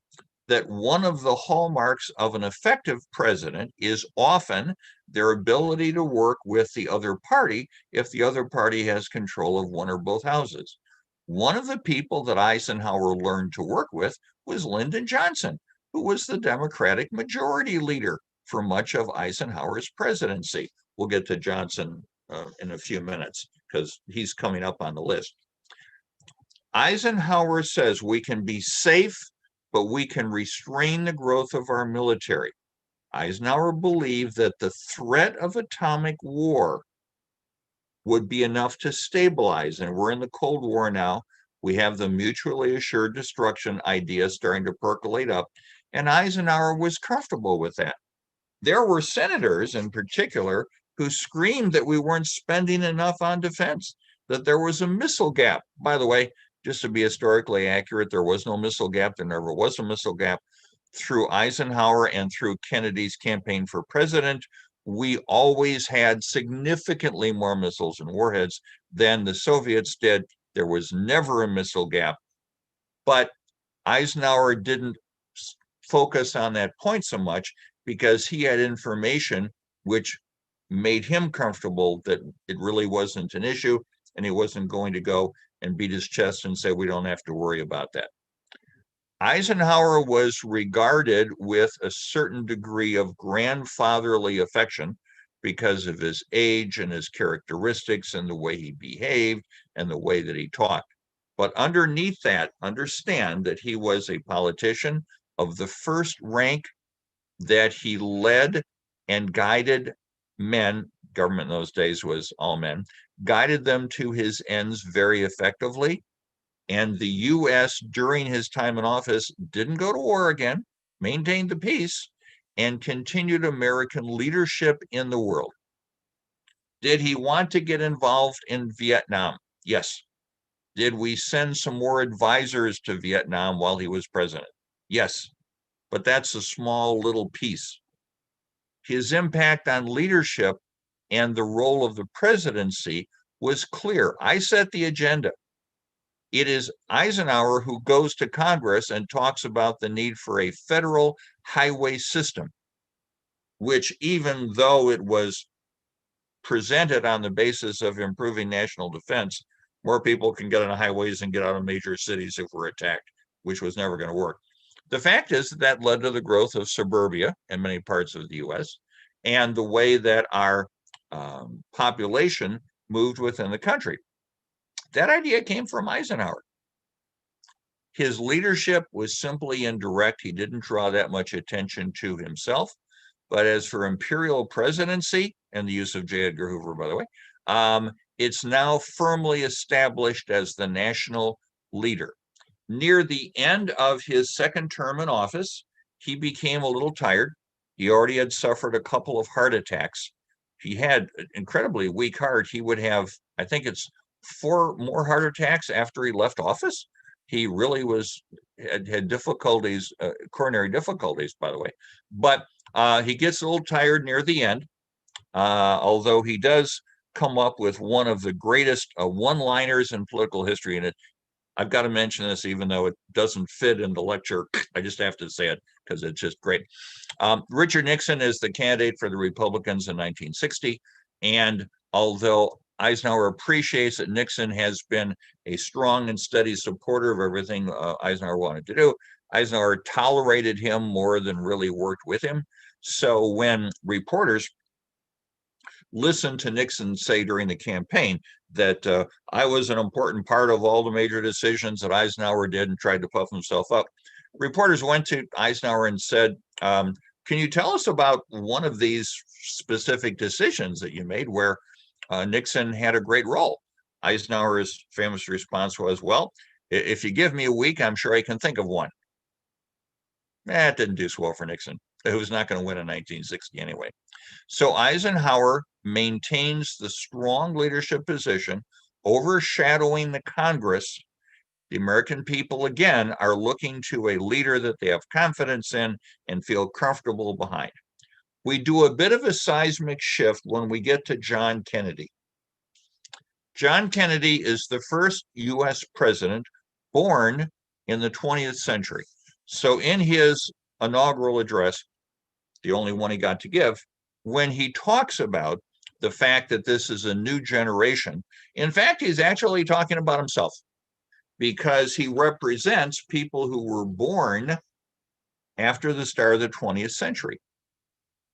that one of the hallmarks of an effective president is often their ability to work with the other party if the other party has control of one or both houses. One of the people that Eisenhower learned to work with was Lyndon Johnson, who was the Democratic majority leader for much of Eisenhower's presidency. We'll get to Johnson in a few minutes because he's coming up on the list. Eisenhower says we can be safe, but we can restrain the growth of our military. Eisenhower believed that the threat of atomic war would be enough to stabilize. And we're in the Cold War now. We have the mutually assured destruction idea starting to percolate up. And Eisenhower was comfortable with that. There were senators in particular who screamed that we weren't spending enough on defense, that there was a missile gap. By the way, just to be historically accurate, there was no missile gap. There never was a missile gap. Through Eisenhower and through Kennedy's campaign for president, we always had significantly more missiles and warheads than the Soviets did. There was never a missile gap. But Eisenhower didn't focus on that point so much because he had information which made him comfortable that it really wasn't an issue and he wasn't going to go and beat his chest and say, we don't have to worry about that. Eisenhower was regarded with a certain degree of grandfatherly affection because of his age and his characteristics and the way he behaved and the way that he talked. But underneath that, understand that he was a politician of the first rank, that he led and guided men. Government in those days was all men, guided them to his ends very effectively. And the U.S. during his time in office didn't go to war again, maintained the peace, and continued American leadership in the world. Did he want to get involved in Vietnam? Yes. Did we send some more advisors to Vietnam while he was president? Yes. But that's a small little piece. His impact on leadership and the role of the presidency was clear. I set the agenda. It is Eisenhower who goes to Congress and talks about the need for a federal highway system, which, even though it was presented on the basis of improving national defense, more people can get on highways and get out of major cities if we're attacked, which was never going to work. The fact is that led to the growth of suburbia in many parts of the US and the way that our population moved within the country. That idea came from Eisenhower. His leadership was simply indirect. He didn't draw that much attention to himself. But as for Imperial Presidency, and the use of J. Edgar Hoover, by the way, it's now firmly established as the national leader. Near the end of his second term in office, he became a little tired. He already had suffered a couple of heart attacks. He had an incredibly weak heart. He would have, I think it's 4 more heart attacks after he left office. He really had difficulties, coronary difficulties, by the way. But he gets a little tired near the end, although he does come up with one of the greatest one-liners in political history. And I've got to mention this, even though it doesn't fit in the lecture. I just have to say it because it's just great. Richard Nixon is the candidate for the Republicans in 1960. And although Eisenhower appreciates that Nixon has been a strong and steady supporter of everything Eisenhower wanted to do, Eisenhower tolerated him more than really worked with him. So when reporters listened to Nixon say during the campaign that I was an important part of all the major decisions that Eisenhower did and tried to puff himself up, reporters went to Eisenhower and said, can you tell us about one of these specific decisions that you made where Nixon had a great role? Eisenhower's famous response was, well, if you give me a week, I'm sure I can think of one. That didn't do so well for Nixon, who was not going to win in 1960 anyway. So Eisenhower maintains the strong leadership position, overshadowing the Congress. The American people, again, are looking to a leader that they have confidence in and feel comfortable behind. We do a bit of a seismic shift when we get to John Kennedy. John Kennedy is the first U.S. president born in the 20th century. So in his inaugural address, the only one he got to give, when he talks about the fact that this is a new generation, in fact, he's actually talking about himself because he represents people who were born after the start of the 20th century.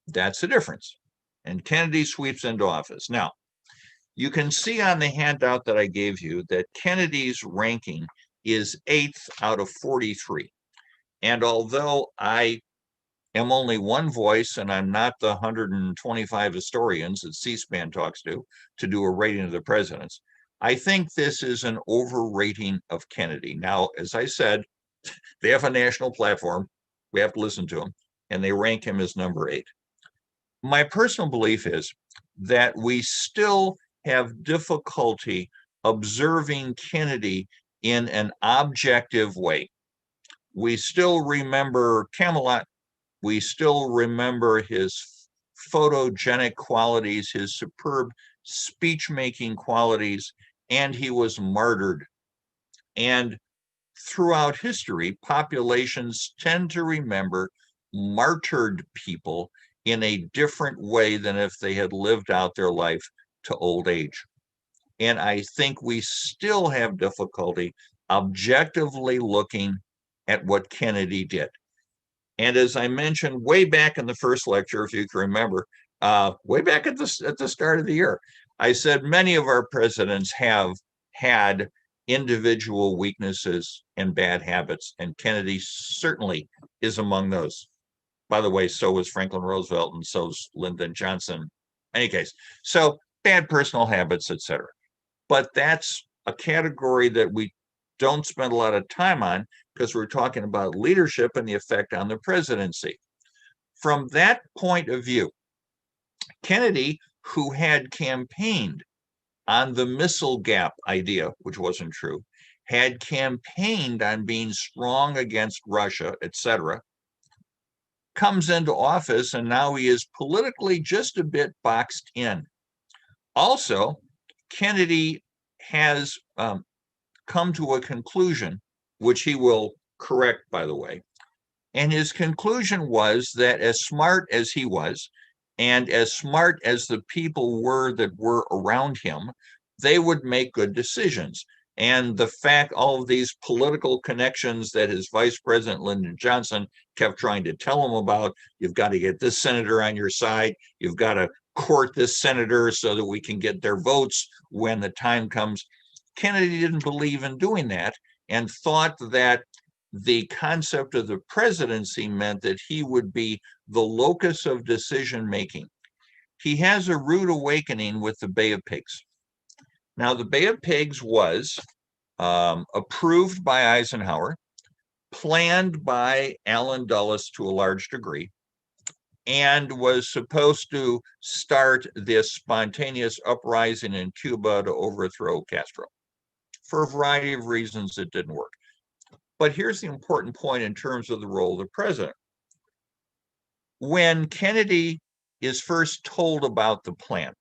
That's the difference. And Kennedy sweeps into office. Now, you can see on the handout that I gave you that Kennedy's ranking is 8th out of 43. And although I am only one voice and I'm not the 125 historians that C-SPAN talks to do a rating of the presidents, I think this is an overrating of Kennedy. Now, as I said, they have a national platform. We have to listen to them, and they rank him as number 8. My personal belief is that we still have difficulty observing Kennedy in an objective way. We still remember Camelot. We still remember his photogenic qualities, his superb speech-making qualities, and he was martyred. And throughout history, populations tend to remember martyred people in a different way than if they had lived out their life to old age. And I think we still have difficulty objectively looking at what Kennedy did. And as I mentioned way back in the first lecture, if you can remember, way back at the start of the year, I said many of our presidents have had individual weaknesses and bad habits, and Kennedy certainly is among those. By the way, so was Franklin Roosevelt, and so's Lyndon Johnson. In any case, so bad personal habits, etc. But that's a category that we don't spend a lot of time on because we're talking about leadership and the effect on the presidency. From that point of view, Kennedy, who had campaigned on the missile gap idea, which wasn't true, had campaigned on being strong against Russia, etc., comes into office and now he is politically just a bit boxed in. Also, Kennedy has come to a conclusion, which he will correct, by the way. And his conclusion was that as smart as he was, and as smart as the people were that were around him, they would make good decisions. And the fact, all of these political connections that his vice president, Lyndon Johnson, kept trying to tell him about, you've got to get this senator on your side, you've got to court this senator so that we can get their votes when the time comes. Kennedy didn't believe in doing that and thought that the concept of the presidency meant that he would be the locus of decision making. He has a rude awakening with the Bay of Pigs. Now, the Bay of Pigs was approved by Eisenhower, planned by Allen Dulles to a large degree, and was supposed to start this spontaneous uprising in Cuba to overthrow Castro. For a variety of reasons, it didn't work. But here's the important point in terms of the role of the president. When Kennedy is first told about the plan,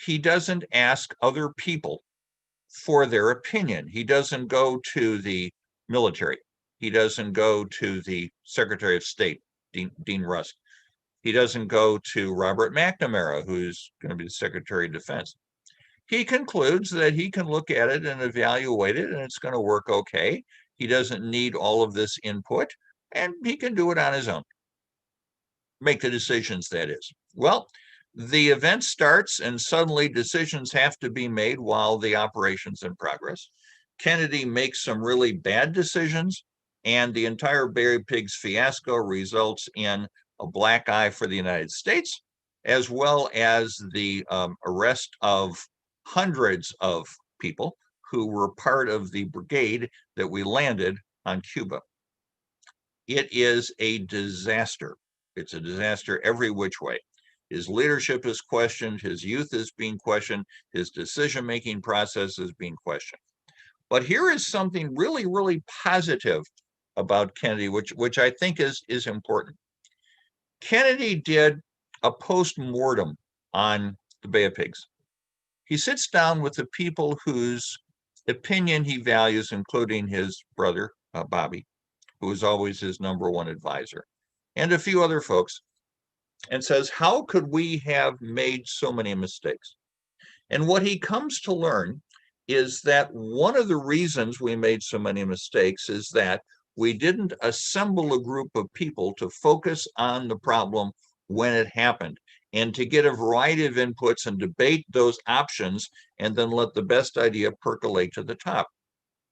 he doesn't ask other people for their opinion. He doesn't go to the military. He doesn't go to the Secretary of State, Dean Rusk. He doesn't go to Robert McNamara, who's going to be the Secretary of Defense. He concludes that he can look at it and evaluate it, and it's going to work okay. He doesn't need all of this input, and he can do it on his own. Make the decisions, that is. Well, the event starts, and suddenly decisions have to be made while the operation's in progress. Kennedy makes some really bad decisions, and the entire Bay of Pigs fiasco results in a black eye for the United States, as well as the arrest of hundreds of people who were part of the brigade that we landed on Cuba. It is a disaster. It's a disaster every which way. His leadership is questioned, his youth is being questioned, his decision-making process is being questioned. But here is something really, really positive about Kennedy, which I think is important. Kennedy did a post-mortem on the Bay of Pigs. He sits down with the people whose opinion he values, including his brother, Bobby, who is always his number one advisor, and a few other folks, and says, how could we have made so many mistakes? And what he comes to learn is that one of the reasons we made so many mistakes is that we didn't assemble a group of people to focus on the problem when it happened and to get a variety of inputs and debate those options and then let the best idea percolate to the top.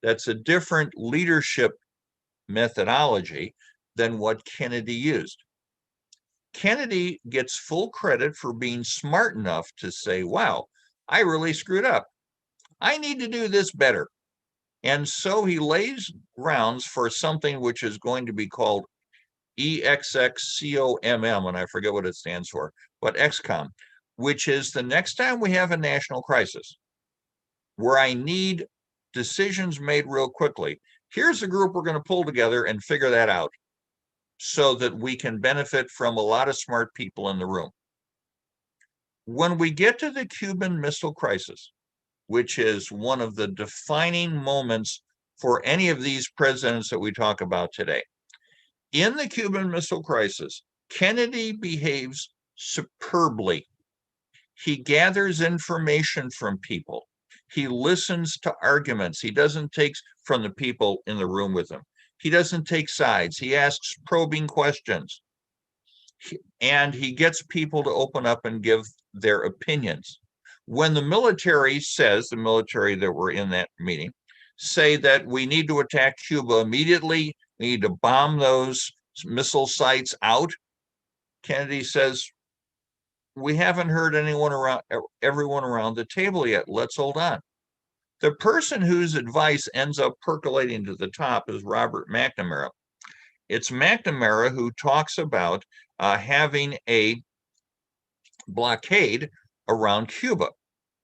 That's a different leadership methodology than what Kennedy used. Kennedy gets full credit for being smart enough to say, wow, I really screwed up. I need to do this better. And so he lays grounds for something which is going to be called EXXCOMM, and I forget what it stands for, but XCOM, which is the next time we have a national crisis where I need decisions made real quickly, here's a group we're going to pull together and figure that out so that we can benefit from a lot of smart people in the room. When we get to the Cuban Missile Crisis, which is one of the defining moments for any of these presidents that we talk about today. In the Cuban Missile Crisis, Kennedy behaves superbly. He gathers information from people. He listens to arguments. He doesn't take from the people in the room with him. He doesn't take sides. He asks probing questions. And he gets people to open up and give their opinions. When the military says, the military that were in that meeting, say that we need to attack Cuba immediately, we need to bomb those missile sites out, Kennedy says, we haven't heard everyone around the table yet. Let's hold on. The person whose advice ends up percolating to the top is Robert McNamara. It's McNamara who talks about having a blockade around Cuba,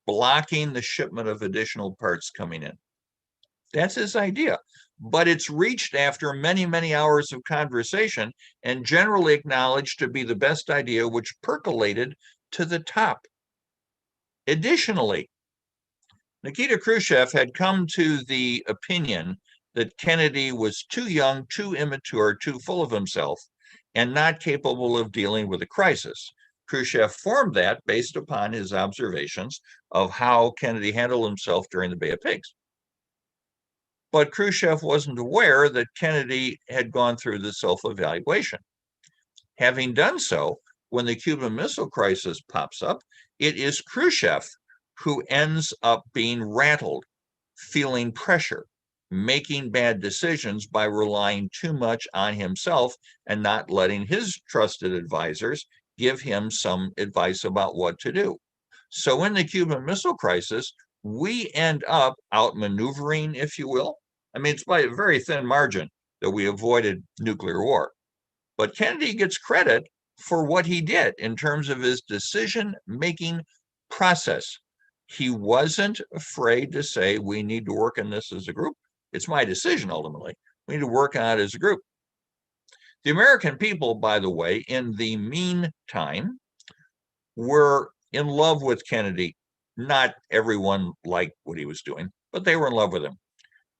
blocking the shipment of additional parts coming in. That's his idea. But it's reached after many, many hours of conversation and generally acknowledged to be the best idea, which percolated to the top. Additionally, Nikita Khrushchev had come to the opinion that Kennedy was too young, too immature, too full of himself, and not capable of dealing with a crisis. Khrushchev formed that based upon his observations of how Kennedy handled himself during the Bay of Pigs. But Khrushchev wasn't aware that Kennedy had gone through the self-evaluation. Having done so, when the Cuban Missile Crisis pops up, it is Khrushchev who ends up being rattled, feeling pressure, making bad decisions by relying too much on himself and not letting his trusted advisors give him some advice about what to do. So in the Cuban Missile Crisis, we end up outmaneuvering, if you will. I mean, it's by a very thin margin that we avoided nuclear war. But Kennedy gets credit for what he did in terms of his decision-making process. He wasn't afraid to say, we need to work on this as a group. It's my decision, ultimately. We need to work on it as a group. The American people, by the way, in the meantime, were in love with Kennedy. Not everyone liked what he was doing, but they were in love with him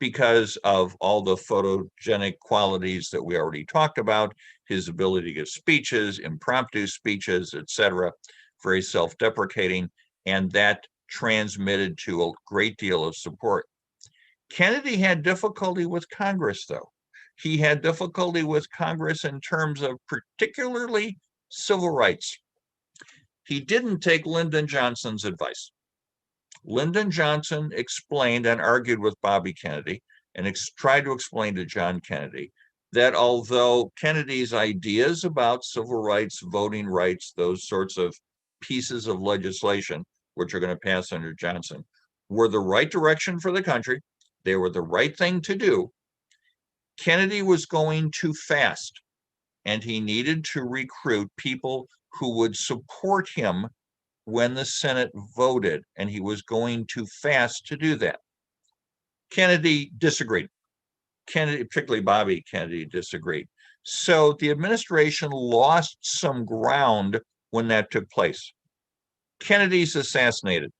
because of all the photogenic qualities that we already talked about, his ability to give speeches, impromptu speeches, etc., very self-deprecating, and that transmitted to a great deal of support. Kennedy had difficulty with Congress, though. He had difficulty with Congress in terms of particularly civil rights. He didn't take Lyndon Johnson's advice. Lyndon Johnson explained and argued with Bobby Kennedy and tried to explain to John Kennedy that although Kennedy's ideas about civil rights, voting rights, those sorts of pieces of legislation, which are going to pass under Johnson, were the right direction for the country, they were the right thing to do, Kennedy was going too fast, and he needed to recruit people who would support him when the Senate voted, and he was going too fast to do that. Kennedy disagreed. Kennedy, particularly Bobby Kennedy, disagreed. So the administration lost some ground when that took place. Kennedy's assassinated.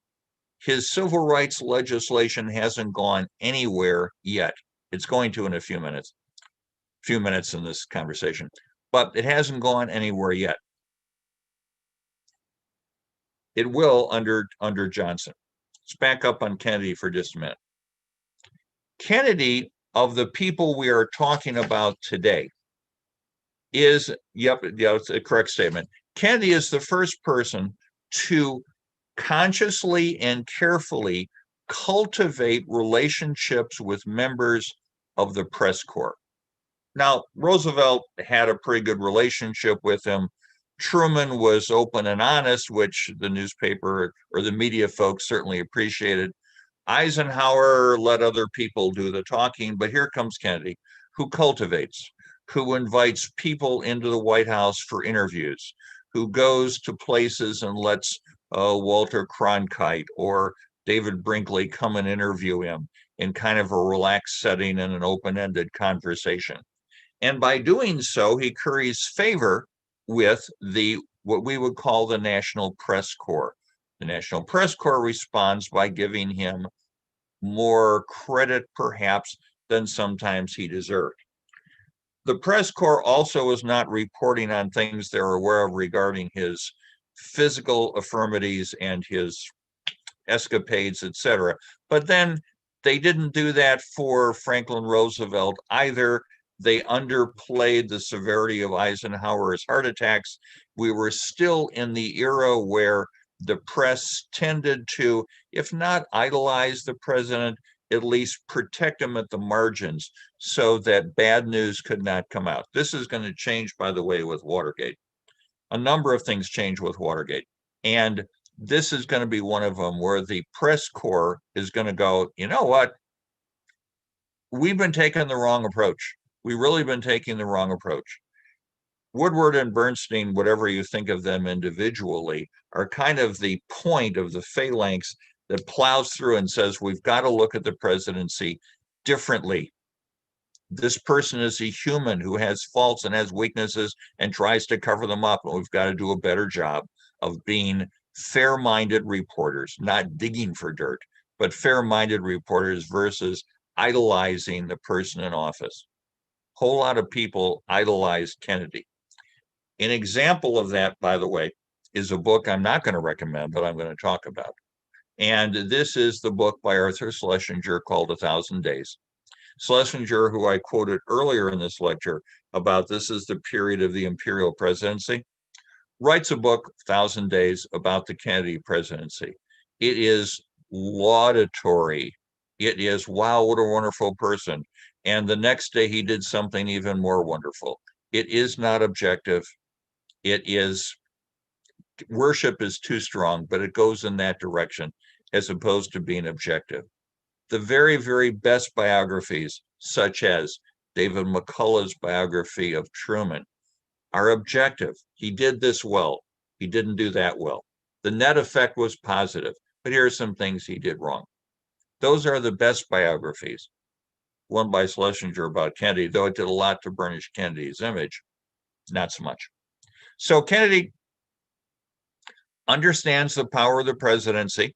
His civil rights legislation hasn't gone anywhere yet. It's going to in a few minutes in this conversation, but it hasn't gone anywhere yet. It will under Johnson. Let's back up on Kennedy for just a minute. Kennedy, of the people we are talking about today, is, it's a correct statement. Kennedy is the first person to consciously and carefully cultivate relationships with members of the press corps. Now, Roosevelt had a pretty good relationship with him. Truman was open and honest, which the newspaper or the media folks certainly appreciated. Eisenhower let other people do the talking, but here comes Kennedy, who cultivates, who invites people into the White House for interviews, who goes to places and lets Walter Cronkite or David Brinkley come and interview him in kind of a relaxed setting and an open-ended conversation. And by doing so, he curries favor with what we would call the National Press Corps. The National Press Corps responds by giving him more credit, perhaps, than sometimes he deserved. The press corps also was not reporting on things they were aware of regarding his physical infirmities and his escapades, etc. But then they didn't do that for Franklin Roosevelt either. They underplayed the severity of Eisenhower's heart attacks. We were still in the era where the press tended to, if not idolize the president, at least protect him at the margins so that bad news could not come out. This is going to change, by the way, with Watergate. A number of things change with Watergate. And this is going to be one of them where the press corps is going to go, you know what? We've been taking the wrong approach. We've really been taking the wrong approach. Woodward and Bernstein, whatever you think of them individually, are kind of the point of the phalanx that plows through and says, we've got to look at the presidency differently. This person is a human who has faults and has weaknesses and tries to cover them up. And we've got to do a better job of being fair-minded reporters, not digging for dirt, but fair-minded reporters versus idolizing the person in office. A whole lot of people idolized Kennedy. An example of that, by the way, is a book I'm not going to recommend, but I'm going to talk about. And this is the book by Arthur Schlesinger called 1,000 Days. Schlesinger, who I quoted earlier in this lecture about this is the period of the Imperial Presidency, writes a book, 1,000 Days, about the Kennedy presidency. It is laudatory. It is, wow, what a wonderful person. And the next day he did something even more wonderful. It is not objective. It is, worship is too strong, but it goes in that direction as opposed to being objective. The very, very best biographies, such as David McCullough's biography of Truman, are objective. He did this well. He didn't do that well. The net effect was positive, but here are some things he did wrong. Those are the best biographies. One by Schlesinger about Kennedy, though it did a lot to burnish Kennedy's image, not so much. So Kennedy understands the power of the presidency,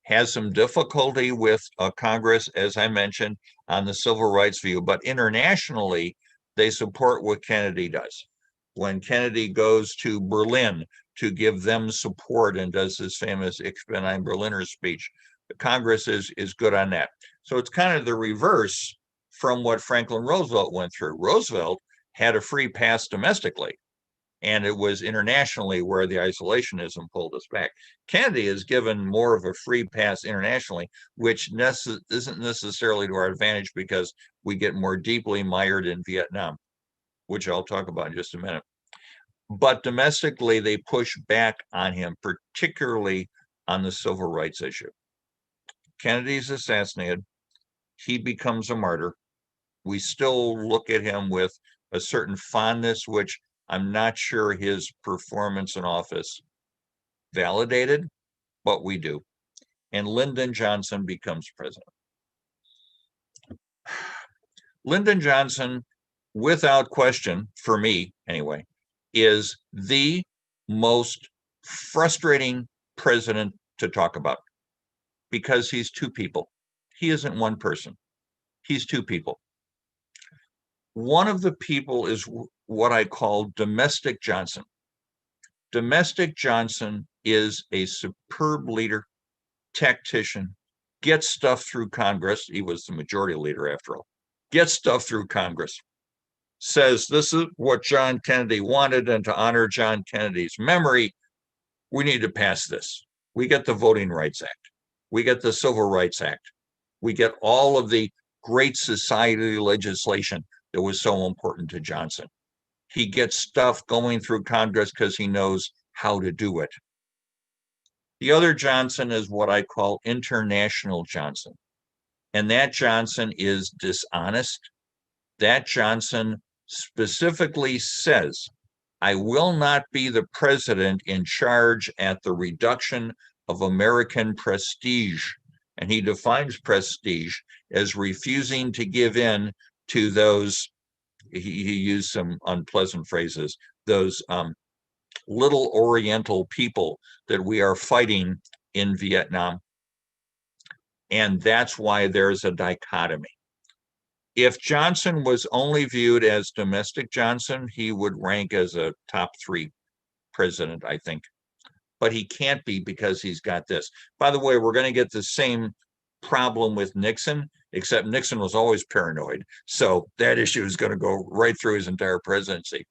has some difficulty with Congress, as I mentioned, on the civil rights view, but internationally, they support what Kennedy does. When Kennedy goes to Berlin to give them support and does his famous Ich bin ein Berliner speech, the Congress is good on that. So it's kind of the reverse from what Franklin Roosevelt went through. Roosevelt had a free pass domestically, and it was internationally where the isolationism pulled us back. Kennedy is given more of a free pass internationally, which isn't necessarily to our advantage because we get more deeply mired in Vietnam, which I'll talk about in just a minute. But domestically, they push back on him, particularly on the civil rights issue. Kennedy's assassinated. He becomes a martyr. We still look at him with a certain fondness, which I'm not sure his performance in office validated, but we do. And Lyndon Johnson becomes president. Lyndon Johnson, without question, for me anyway, is the most frustrating president to talk about because he's two people. He isn't one person. He's two people. One of the people is what I call domestic Johnson. Domestic Johnson is a superb leader, tactician, gets stuff through Congress. He was the majority leader after all. Gets stuff through Congress. Says this is what John Kennedy wanted, and to honor John Kennedy's memory, we need to pass this. We get the Voting Rights Act. We get the Civil Rights Act. We get all of the great society legislation that was so important to Johnson. He gets stuff going through Congress because he knows how to do it. The other Johnson is what I call international Johnson. And that Johnson is dishonest. That Johnson specifically says, I will not be the president in charge at the reduction of American prestige. And he defines prestige as refusing to give in to those, he used some unpleasant phrases, those little Oriental people that we are fighting in Vietnam. And that's why there's a dichotomy. If Johnson was only viewed as domestic Johnson, he would rank as a top 3 president, I think. But he can't be because he's got this. By the way, we're going to get the same problem with Nixon, except Nixon was always paranoid. So that issue is going to go right through his entire presidency.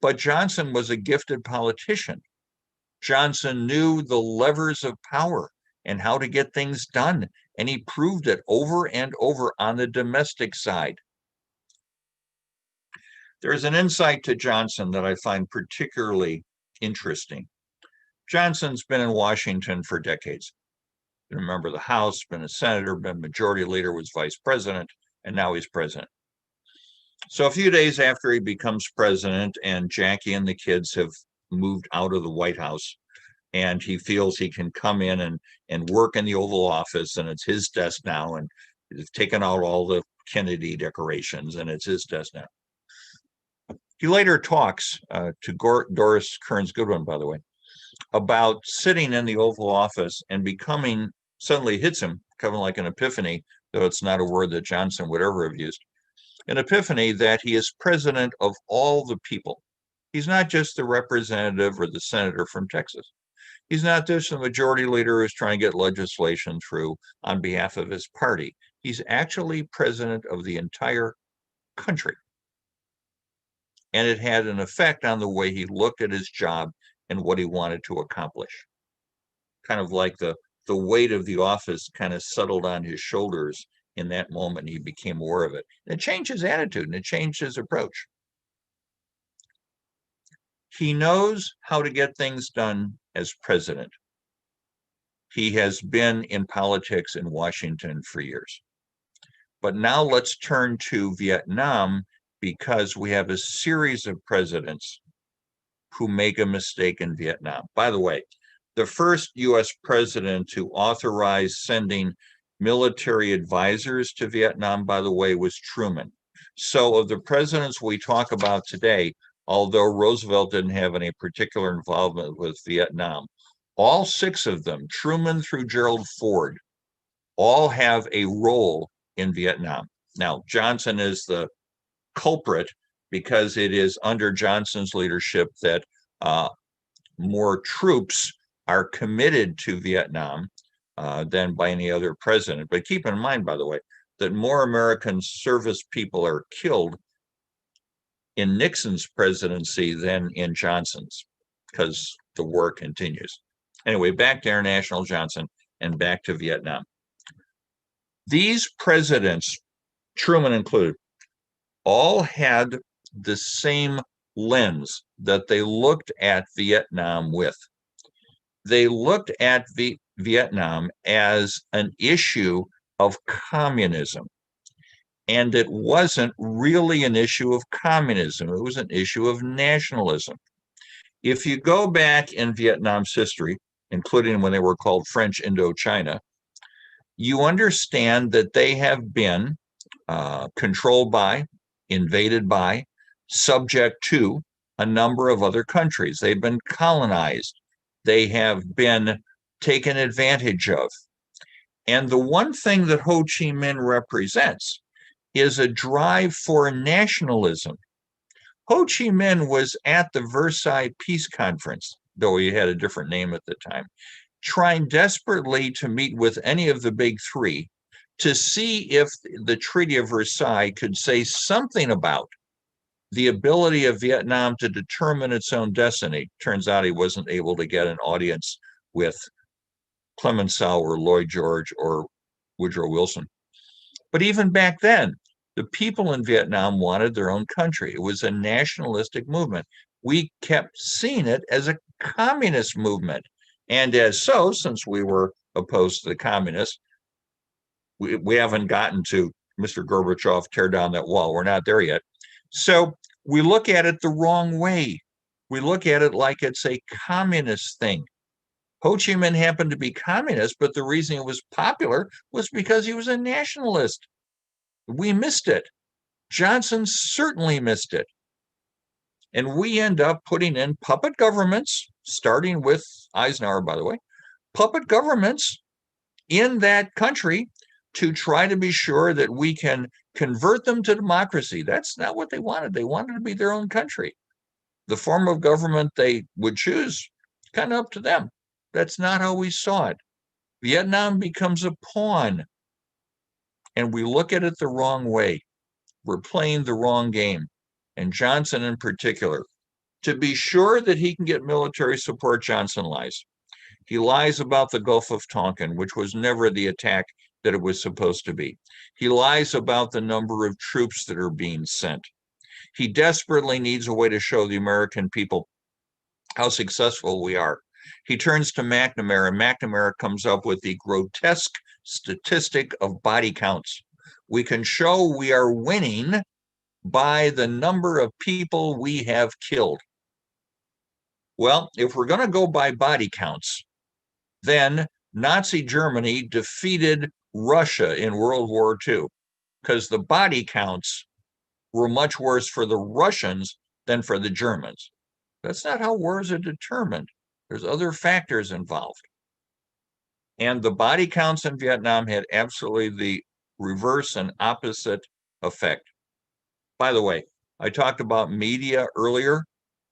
But Johnson was a gifted politician. Johnson knew the levers of power and how to get things done. And he proved it over and over on the domestic side. There's an insight to Johnson that I find particularly interesting. Johnson's been in Washington for decades. Been a member of the House, been a senator, been majority leader, was vice president, and now he's president. So a few days after he becomes president and Jackie and the kids have moved out of the White House, and he feels he can come in and work in the Oval Office, and it's his desk now, and he's taken out all the Kennedy decorations, and it's his desk now. He later talks to Doris Kearns Goodwin, by the way, about sitting in the Oval Office and becoming, suddenly hits him, kind of like an epiphany, though it's not a word that Johnson would ever have used, an epiphany that he is president of all the people. He's not just the representative or the senator from Texas. He's not just the majority leader who's trying to get legislation through on behalf of his party. He's actually president of the entire country. And it had an effect on the way he looked at his job and what he wanted to accomplish. Kind of like the weight of the office kind of settled on his shoulders in that moment. He became aware of it. And it changed his attitude and it changed his approach. He knows how to get things done as president. He has been in politics in Washington for years. But now let's turn to Vietnam, because we have a series of presidents who make a mistake in Vietnam. By the way, the first US president to authorize sending military advisors to Vietnam, by the way, was Truman. So of the presidents we talk about today, although Roosevelt didn't have any particular involvement with Vietnam, all 6 of them, Truman through Gerald Ford, all have a role in Vietnam. Now, Johnson is the culprit because it is under Johnson's leadership that more troops are committed to Vietnam than by any other president. But keep in mind, by the way, that more American service people are killed in Nixon's presidency than in Johnson's, because the war continues. Anyway, back to International Johnson and back to Vietnam. These presidents, Truman included, all had the same lens that they looked at Vietnam with. They looked at Vietnam as an issue of communism. And it wasn't really an issue of communism. It was an issue of nationalism. If you go back in Vietnam's history, including when they were called French Indochina, you understand that they have been controlled by, invaded by, subject to a number of other countries. They've been colonized. They have been taken advantage of. And the one thing that Ho Chi Minh represents is a drive for nationalism. Ho Chi Minh was at the Versailles Peace Conference, though he had a different name at the time, trying desperately to meet with any of the big 3 to see if the Treaty of Versailles could say something about the ability of Vietnam to determine its own destiny. Turns out he wasn't able to get an audience with Clemenceau or Lloyd George or Woodrow Wilson. But even back then, the people in Vietnam wanted their own country. It was a nationalistic movement. We kept seeing it as a communist movement. And as so, since we were opposed to the communists, we haven't gotten to Mr. Gorbachev, tear down that wall. We're not there yet. So we look at it the wrong way. We look at it like it's a communist thing. Ho Chi Minh happened to be communist, but the reason it was popular was because he was a nationalist. We missed it. Johnson certainly missed it. And we end up putting in puppet governments, starting with Eisenhower, by the way, puppet governments in that country to try to be sure that we can convert them to democracy. That's not what they wanted. They wanted to be their own country. The form of government they would choose, kind of up to them. That's not how we saw it. Vietnam becomes a pawn, and we look at it the wrong way. We're playing the wrong game, and Johnson in particular. To be sure that he can get military support, Johnson lies. He lies about the Gulf of Tonkin, which was never the attack that it was supposed to be. He lies about the number of troops that are being sent. He desperately needs a way to show the American people how successful we are. He turns to McNamara, and McNamara comes up with the grotesque statistic of body counts. We can show we are winning by the number of people we have killed. Well, if we're going to go by body counts, then Nazi Germany defeated Russia in World War II because the body counts were much worse for the Russians than for the Germans. That's not how wars are determined. There's other factors involved. And the body counts in Vietnam had absolutely the reverse and opposite effect. By the way, I talked about media earlier.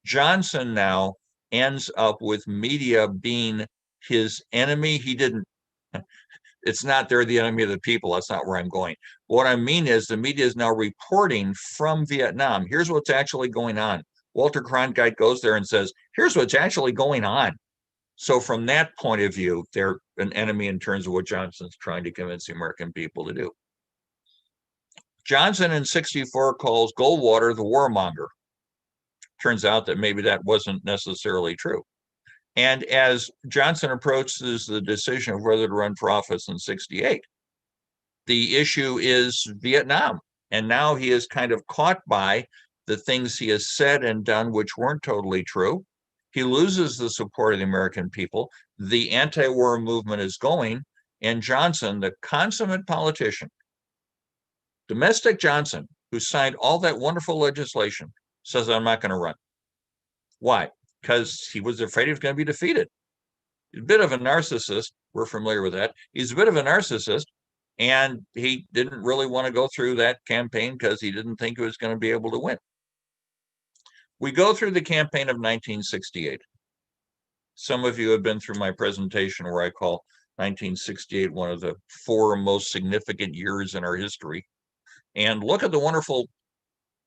Johnson now ends up with media being his enemy. He didn't, it's not they're the enemy of the people. That's not where I'm going. What I mean is the media is now reporting from Vietnam. Here's what's actually going on. Walter Cronkite goes there and says, here's what's actually going on. So from that point of view, they're an enemy in terms of what Johnson's trying to convince the American people to do. Johnson in 64 calls Goldwater the warmonger. Turns out that maybe that wasn't necessarily true. And as Johnson approaches the decision of whether to run for office in 68, the issue is Vietnam. And now he is kind of caught by the things he has said and done, which weren't totally true. He loses the support of the American people. The anti-war movement is going, and Johnson, the consummate politician, domestic Johnson, who signed all that wonderful legislation, says, I'm not going to run. Why? Because he was afraid he was going to be defeated. He's a bit of a narcissist. We're familiar with that. He's a bit of a narcissist, and he didn't really want to go through that campaign because he didn't think he was going to be able to win. We go through the campaign of 1968. Some of you have been through my presentation where I call 1968 one of the 4 most significant years in our history. And look at the wonderful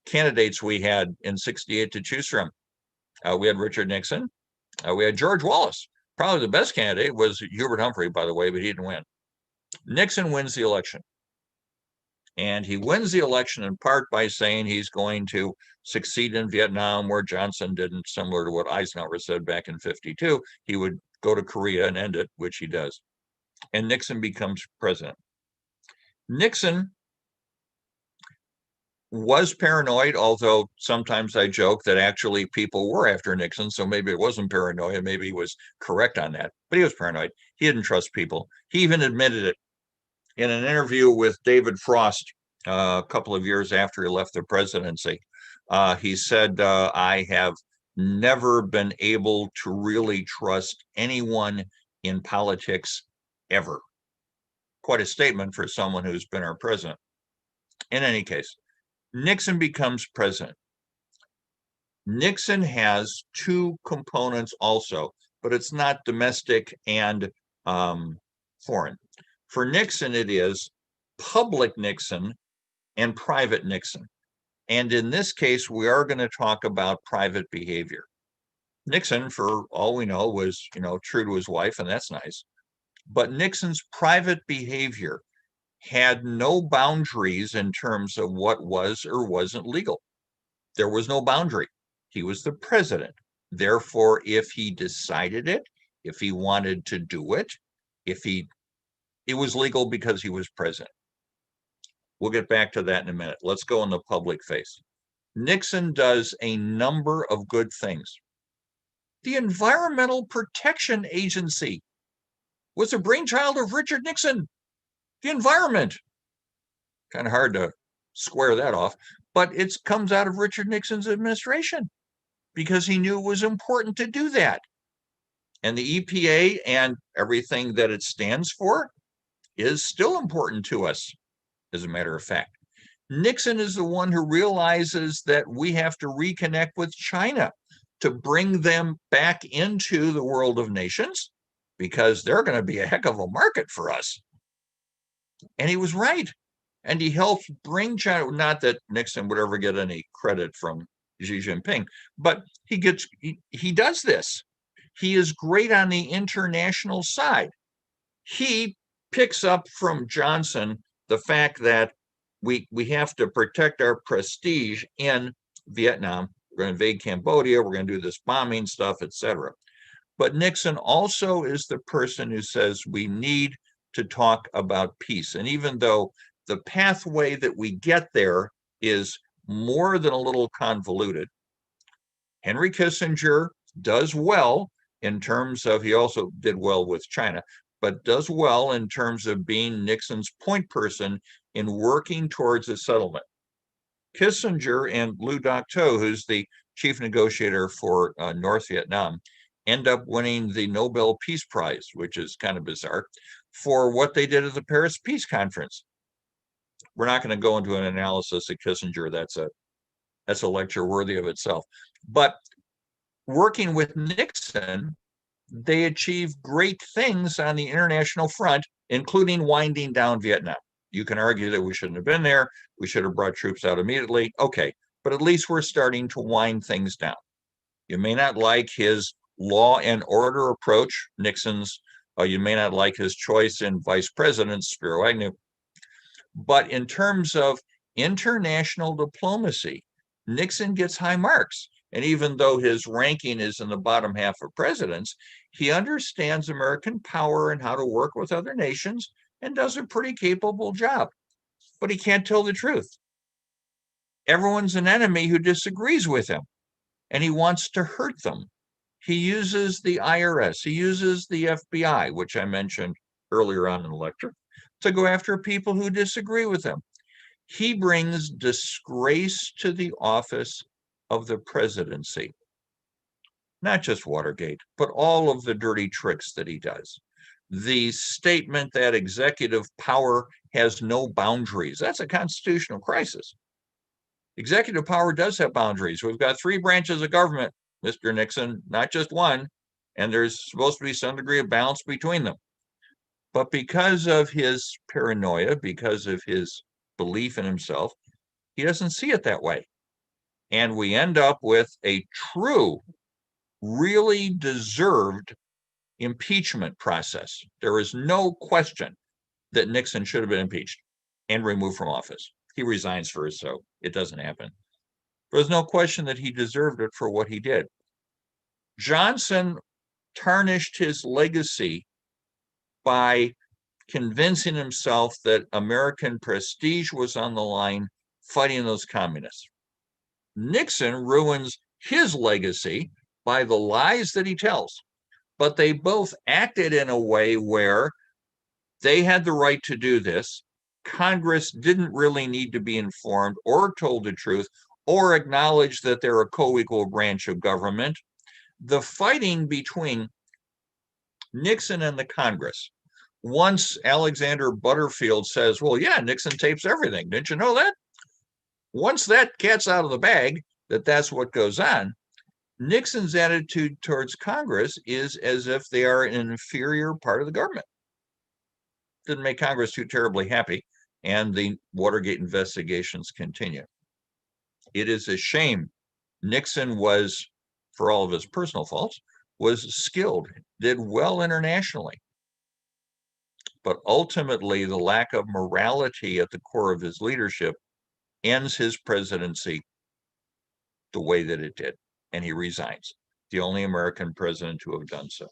candidates we had in 68 to choose from. We had Richard Nixon. We had George Wallace. Probably the best candidate was Hubert Humphrey, by the way, but he didn't win. Nixon wins the election. And he wins the election in part by saying he's going to succeed in Vietnam where Johnson didn't, similar to what Eisenhower said back in 52. He would go to Korea and end it, which he does. And Nixon becomes president. Nixon was paranoid, although sometimes I joke that actually people were after Nixon, so maybe it wasn't paranoia, maybe he was correct on that, but he was paranoid. He didn't trust people. He even admitted it in an interview with David Frost a couple of years after he left the presidency. He said, I have never been able to really trust anyone in politics ever. Quite a statement for someone who's been our president. In any case, Nixon becomes president. Nixon has 2 components also, but it's not domestic and foreign. For Nixon, it is public Nixon and private Nixon. And in this case, we are going to talk about private behavior. Nixon, for all we know, was, true to his wife, and that's nice. But Nixon's private behavior had no boundaries in terms of what was or wasn't legal. There was no boundary. He was the president. Therefore, if he decided it, if he wanted to do it, it was legal because he was president. We'll get back to that in a minute. Let's go in the public face. Nixon does a number of good things. The Environmental Protection Agency was a brainchild of Richard Nixon. The environment. Kind of hard to square that off, but it comes out of Richard Nixon's administration because he knew it was important to do that. And the EPA and everything that it stands for is still important to us, as a matter of fact. Nixon is the one who realizes that we have to reconnect with China to bring them back into the world of nations, because they're going to be a heck of a market for us. And he was right. And he helped bring China, not that Nixon would ever get any credit from Xi Jinping, but he does this. He is great on the international side. He picks up from Johnson the fact that we have to protect our prestige in Vietnam. We're going to invade Cambodia. We're going to do this bombing stuff, etc. But Nixon also is the person who says we need to talk about peace. And even though the pathway that we get there is more than a little convoluted, Henry Kissinger does well in terms of, he also did well with China, but does well in terms of being Nixon's point person in working towards a settlement. Kissinger and Lou Docteau, who's the chief negotiator for North Vietnam, end up winning the Nobel Peace Prize, which is kind of bizarre, for what they did at the Paris Peace Conference. We're not going to go into an analysis of Kissinger. That's a lecture worthy of itself. But working with Nixon, they achieved great things on the international front, including winding down Vietnam. You can argue that we shouldn't have been there. We should have brought troops out immediately. Okay, but at least we're starting to wind things down. You may not like his law and order approach, Nixon's. You may not like his choice in vice president, Spiro Agnew. But in terms of international diplomacy, Nixon gets high marks. And even though his ranking is in the bottom half of presidents, he understands American power and how to work with other nations and does a pretty capable job. But he can't tell the truth. Everyone's an enemy who disagrees with him, and he wants to hurt them. He uses the IRS, he uses the FBI, which I mentioned earlier on in the lecture, to go after people who disagree with him. He brings disgrace to the office of the presidency. Not just Watergate, but all of the dirty tricks that he does. The statement that executive power has no boundaries, that's a constitutional crisis. Executive power does have boundaries. We've got 3 branches of government, Mr. Nixon, not just one, and there's supposed to be some degree of balance between them. But because of his paranoia, because of his belief in himself, he doesn't see it that way. And we end up with a true, really deserved impeachment process. There is no question that Nixon should have been impeached and removed from office. He resigns first, so it doesn't happen. There's no question that he deserved it for what he did. Johnson tarnished his legacy by convincing himself that American prestige was on the line fighting those communists. Nixon ruins his legacy by the lies that he tells, but they both acted in a way where they had the right to do this. Congress didn't really need to be informed or told the truth or acknowledge that they're a co-equal branch of government. The fighting between Nixon and the Congress, once Alexander Butterfield says, well, yeah, Nixon tapes everything. Didn't you know that? Once that cat's out of the bag, that's what goes on, Nixon's attitude towards Congress is as if they are an inferior part of the government. Didn't make Congress too terribly happy, and the Watergate investigations continue. It is a shame. Nixon was, for all of his personal faults, was skilled, did well internationally. But ultimately, the lack of morality at the core of his leadership ends his presidency the way that it did, and he resigns, the only American president to have done so.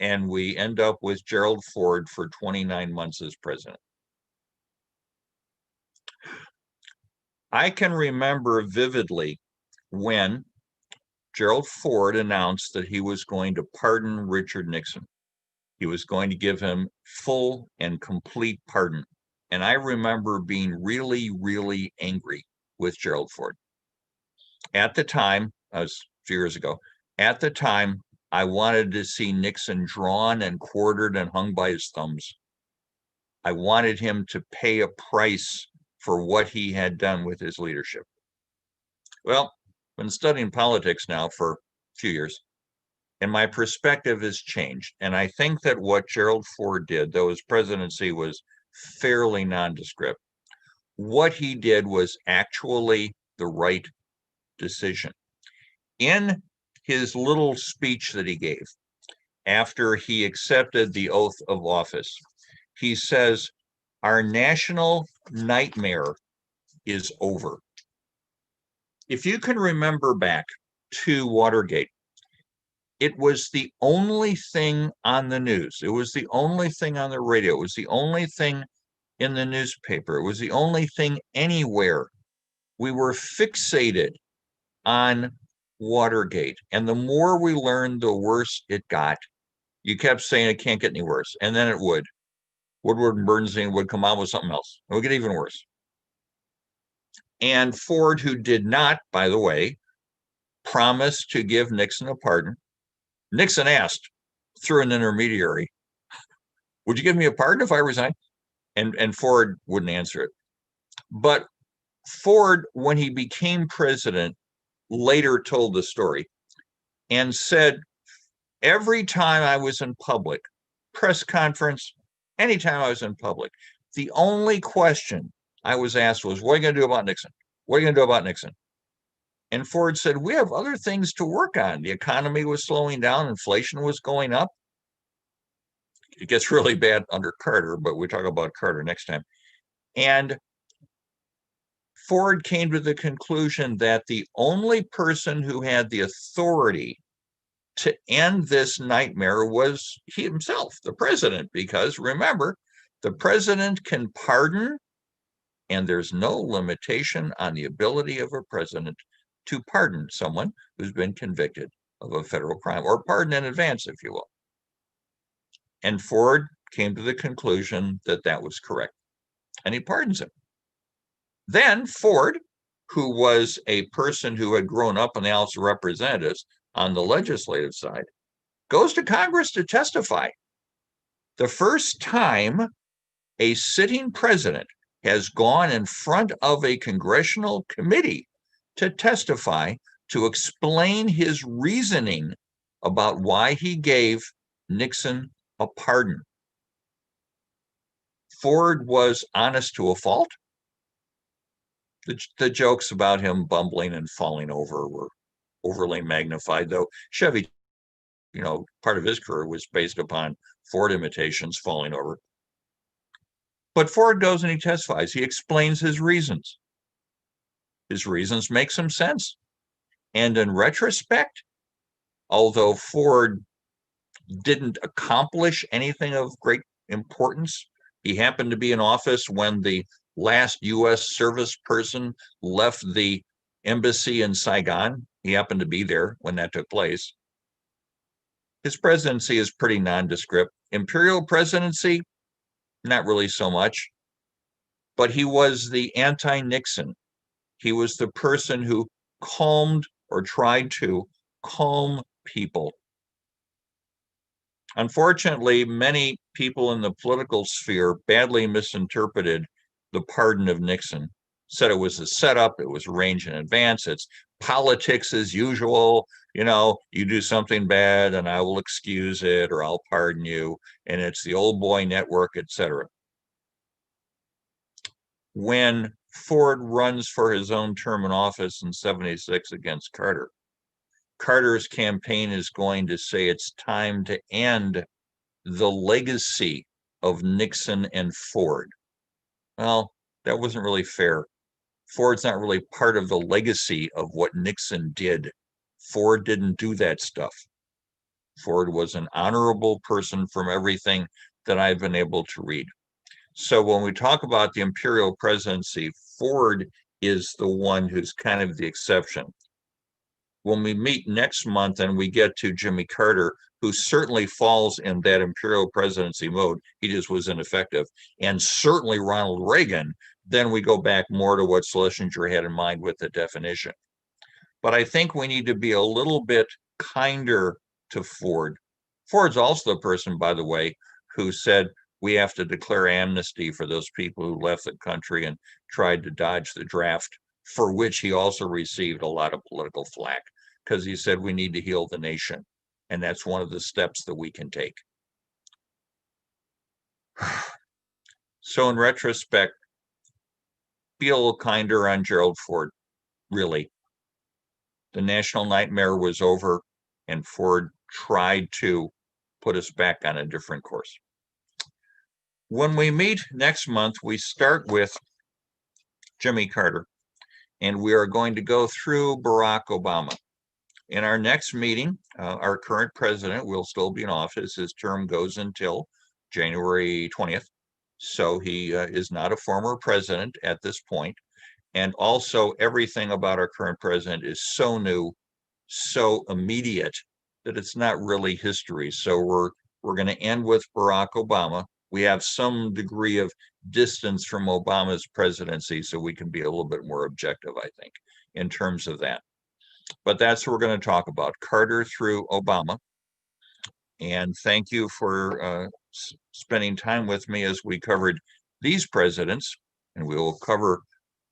And we end up with Gerald Ford for 29 months as president. I can remember vividly when Gerald Ford announced that he was going to pardon Richard Nixon. He was going to give him full and complete pardon. And I remember being really, really angry with Gerald Ford. At the time, that was a few years ago, at the time, I wanted to see Nixon drawn and quartered and hung by his thumbs. I wanted him to pay a price for what he had done with his leadership. Well, I've been studying politics now for a few years, and my perspective has changed. And I think that what Gerald Ford did, though his presidency was fairly nondescript, what he did was actually the right decision. In his little speech that he gave after he accepted the oath of office, he says, "Our national nightmare is over." If you can remember back to Watergate, it was the only thing on the news. It was the only thing on the radio. It was the only thing in the newspaper. It was the only thing anywhere. We were fixated on Watergate. And the more we learned, the worse it got. You kept saying it can't get any worse. And then it would. Woodward and Bernstein would come out with something else. It would get even worse. And Ford, who did not, by the way, promise to give Nixon a pardon, Nixon asked through an intermediary, "Would you give me a pardon if I resign?" And Ford wouldn't answer it. But Ford, when he became president, later told the story and said, every time I was in public, press conference, anytime I was in public, the only question I was asked was, "What are you going to do about Nixon? What are you going to do about Nixon?" And Ford said, "We have other things to work on." The economy was slowing down, inflation was going up. It gets really bad under Carter, but we talk about Carter next time. And Ford came to the conclusion that the only person who had the authority to end this nightmare was he himself, the president, because remember, the president can pardon, and there's no limitation on the ability of a president to pardon someone who's been convicted of a federal crime, or pardon in advance, if you will. And Ford came to the conclusion that that was correct, and he pardons him. Then Ford, who was a person who had grown up in the House of Representatives on the legislative side, goes to Congress to testify. The first time a sitting president has gone in front of a congressional committee to testify, to explain his reasoning about why he gave Nixon a pardon. Ford was honest to a fault. The jokes about him bumbling and falling over were overly magnified, though Chevy, part of his career was based upon Ford imitations falling over. But Ford goes and he testifies. He explains his reasons. His reasons make some sense. And in retrospect, although Ford didn't accomplish anything of great importance, he happened to be in office when the last U.S. service person left the embassy in Saigon. He happened to be there when that took place. His presidency is pretty nondescript. Imperial Presidency, not really so much. But he was the anti-Nixon. He was the person who calmed or tried to calm people. Unfortunately, many people in the political sphere badly misinterpreted the pardon of Nixon, said it was a setup, it was arranged in advance, it's politics as usual, you do something bad and I will excuse it or I'll pardon you, and it's the old boy network, etc. When Ford runs for his own term in office in 76 against Carter, Carter's campaign is going to say it's time to end the legacy of Nixon and Ford. Well, that wasn't really fair. Ford's not really part of the legacy of what Nixon did. Ford didn't do that stuff. Ford was an honorable person from everything that I've been able to read. So when we talk about the Imperial Presidency, Ford is the one who's kind of the exception. When we meet next month and we get to Jimmy Carter, who certainly falls in that Imperial Presidency mode, he just was ineffective, and certainly Ronald Reagan, then we go back more to what Schlesinger had in mind with the definition. But I think we need to be a little bit kinder to Ford. Ford's also the person, by the way, who said, we have to declare amnesty for those people who left the country and tried to dodge the draft, for which he also received a lot of political flack because he said we need to heal the nation. And that's one of the steps that we can take. So in retrospect, be a little kinder on Gerald Ford, really. The national nightmare was over, and Ford tried to put us back on a different course. When we meet next month, we start with Jimmy Carter, and we are going to go through Barack Obama. In our next meeting, our current president will still be in office. His term goes until January 20th. So he is not a former president at this point. And also everything about our current president is so new, so immediate that it's not really history. So we're going to end with Barack Obama. We have some degree of distance from Obama's presidency, so we can be a little bit more objective, I think, in terms of that. But that's what we're going to talk about, Carter through Obama. And thank you for spending time with me as we covered these presidents, and we will cover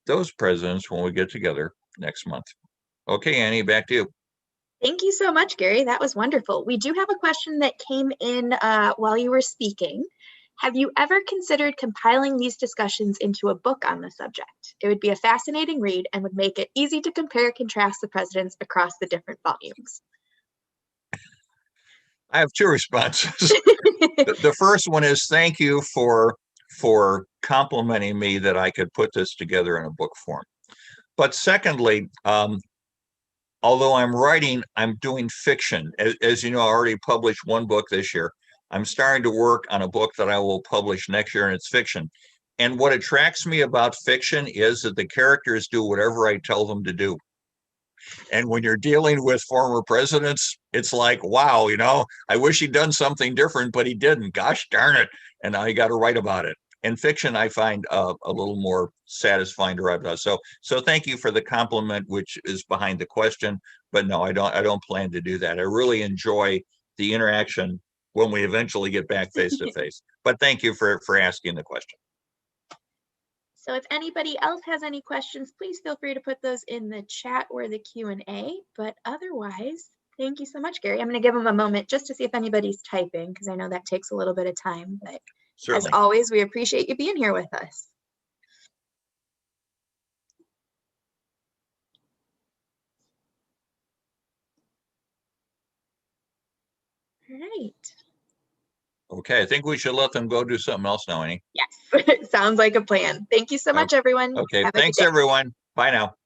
those presidents when we get together next month. Okay, Annie, back to you. Thank you so much, Gary. That was wonderful. We do have a question that came in while you were speaking. Have you ever considered compiling these discussions into a book on the subject? It would be a fascinating read and would make it easy to compare and contrast the presidents across the different volumes. I have two responses. The first one is thank you for complimenting me that I could put this together in a book form. But secondly, although I'm writing, I'm doing fiction. As you know, I already published one book this year. I'm starting to work on a book that I will publish next year, and it's fiction. And what attracts me about fiction is that the characters do whatever I tell them to do. And when you're dealing with former presidents, it's like, wow, I wish he'd done something different, but he didn't. Gosh darn it. And I got to write about it. And fiction, I find a little more satisfying to write about. So thank you for the compliment, which is behind the question. But no, I don't plan to do that. I really enjoy the interaction when we eventually get back face to face. But thank you for asking the question. So if anybody else has any questions, please feel free to put those in the chat or the Q&A. But otherwise, thank you so much, Gary. I'm going to give them a moment just to see if anybody's typing, because I know that takes a little bit of time. But certainly, as always, we appreciate you being here with us. All right. Okay, I think we should let them go do something else now, Annie. Yes, sounds like a plan. Thank you so much, everyone. Okay, thanks, everyone. Bye now.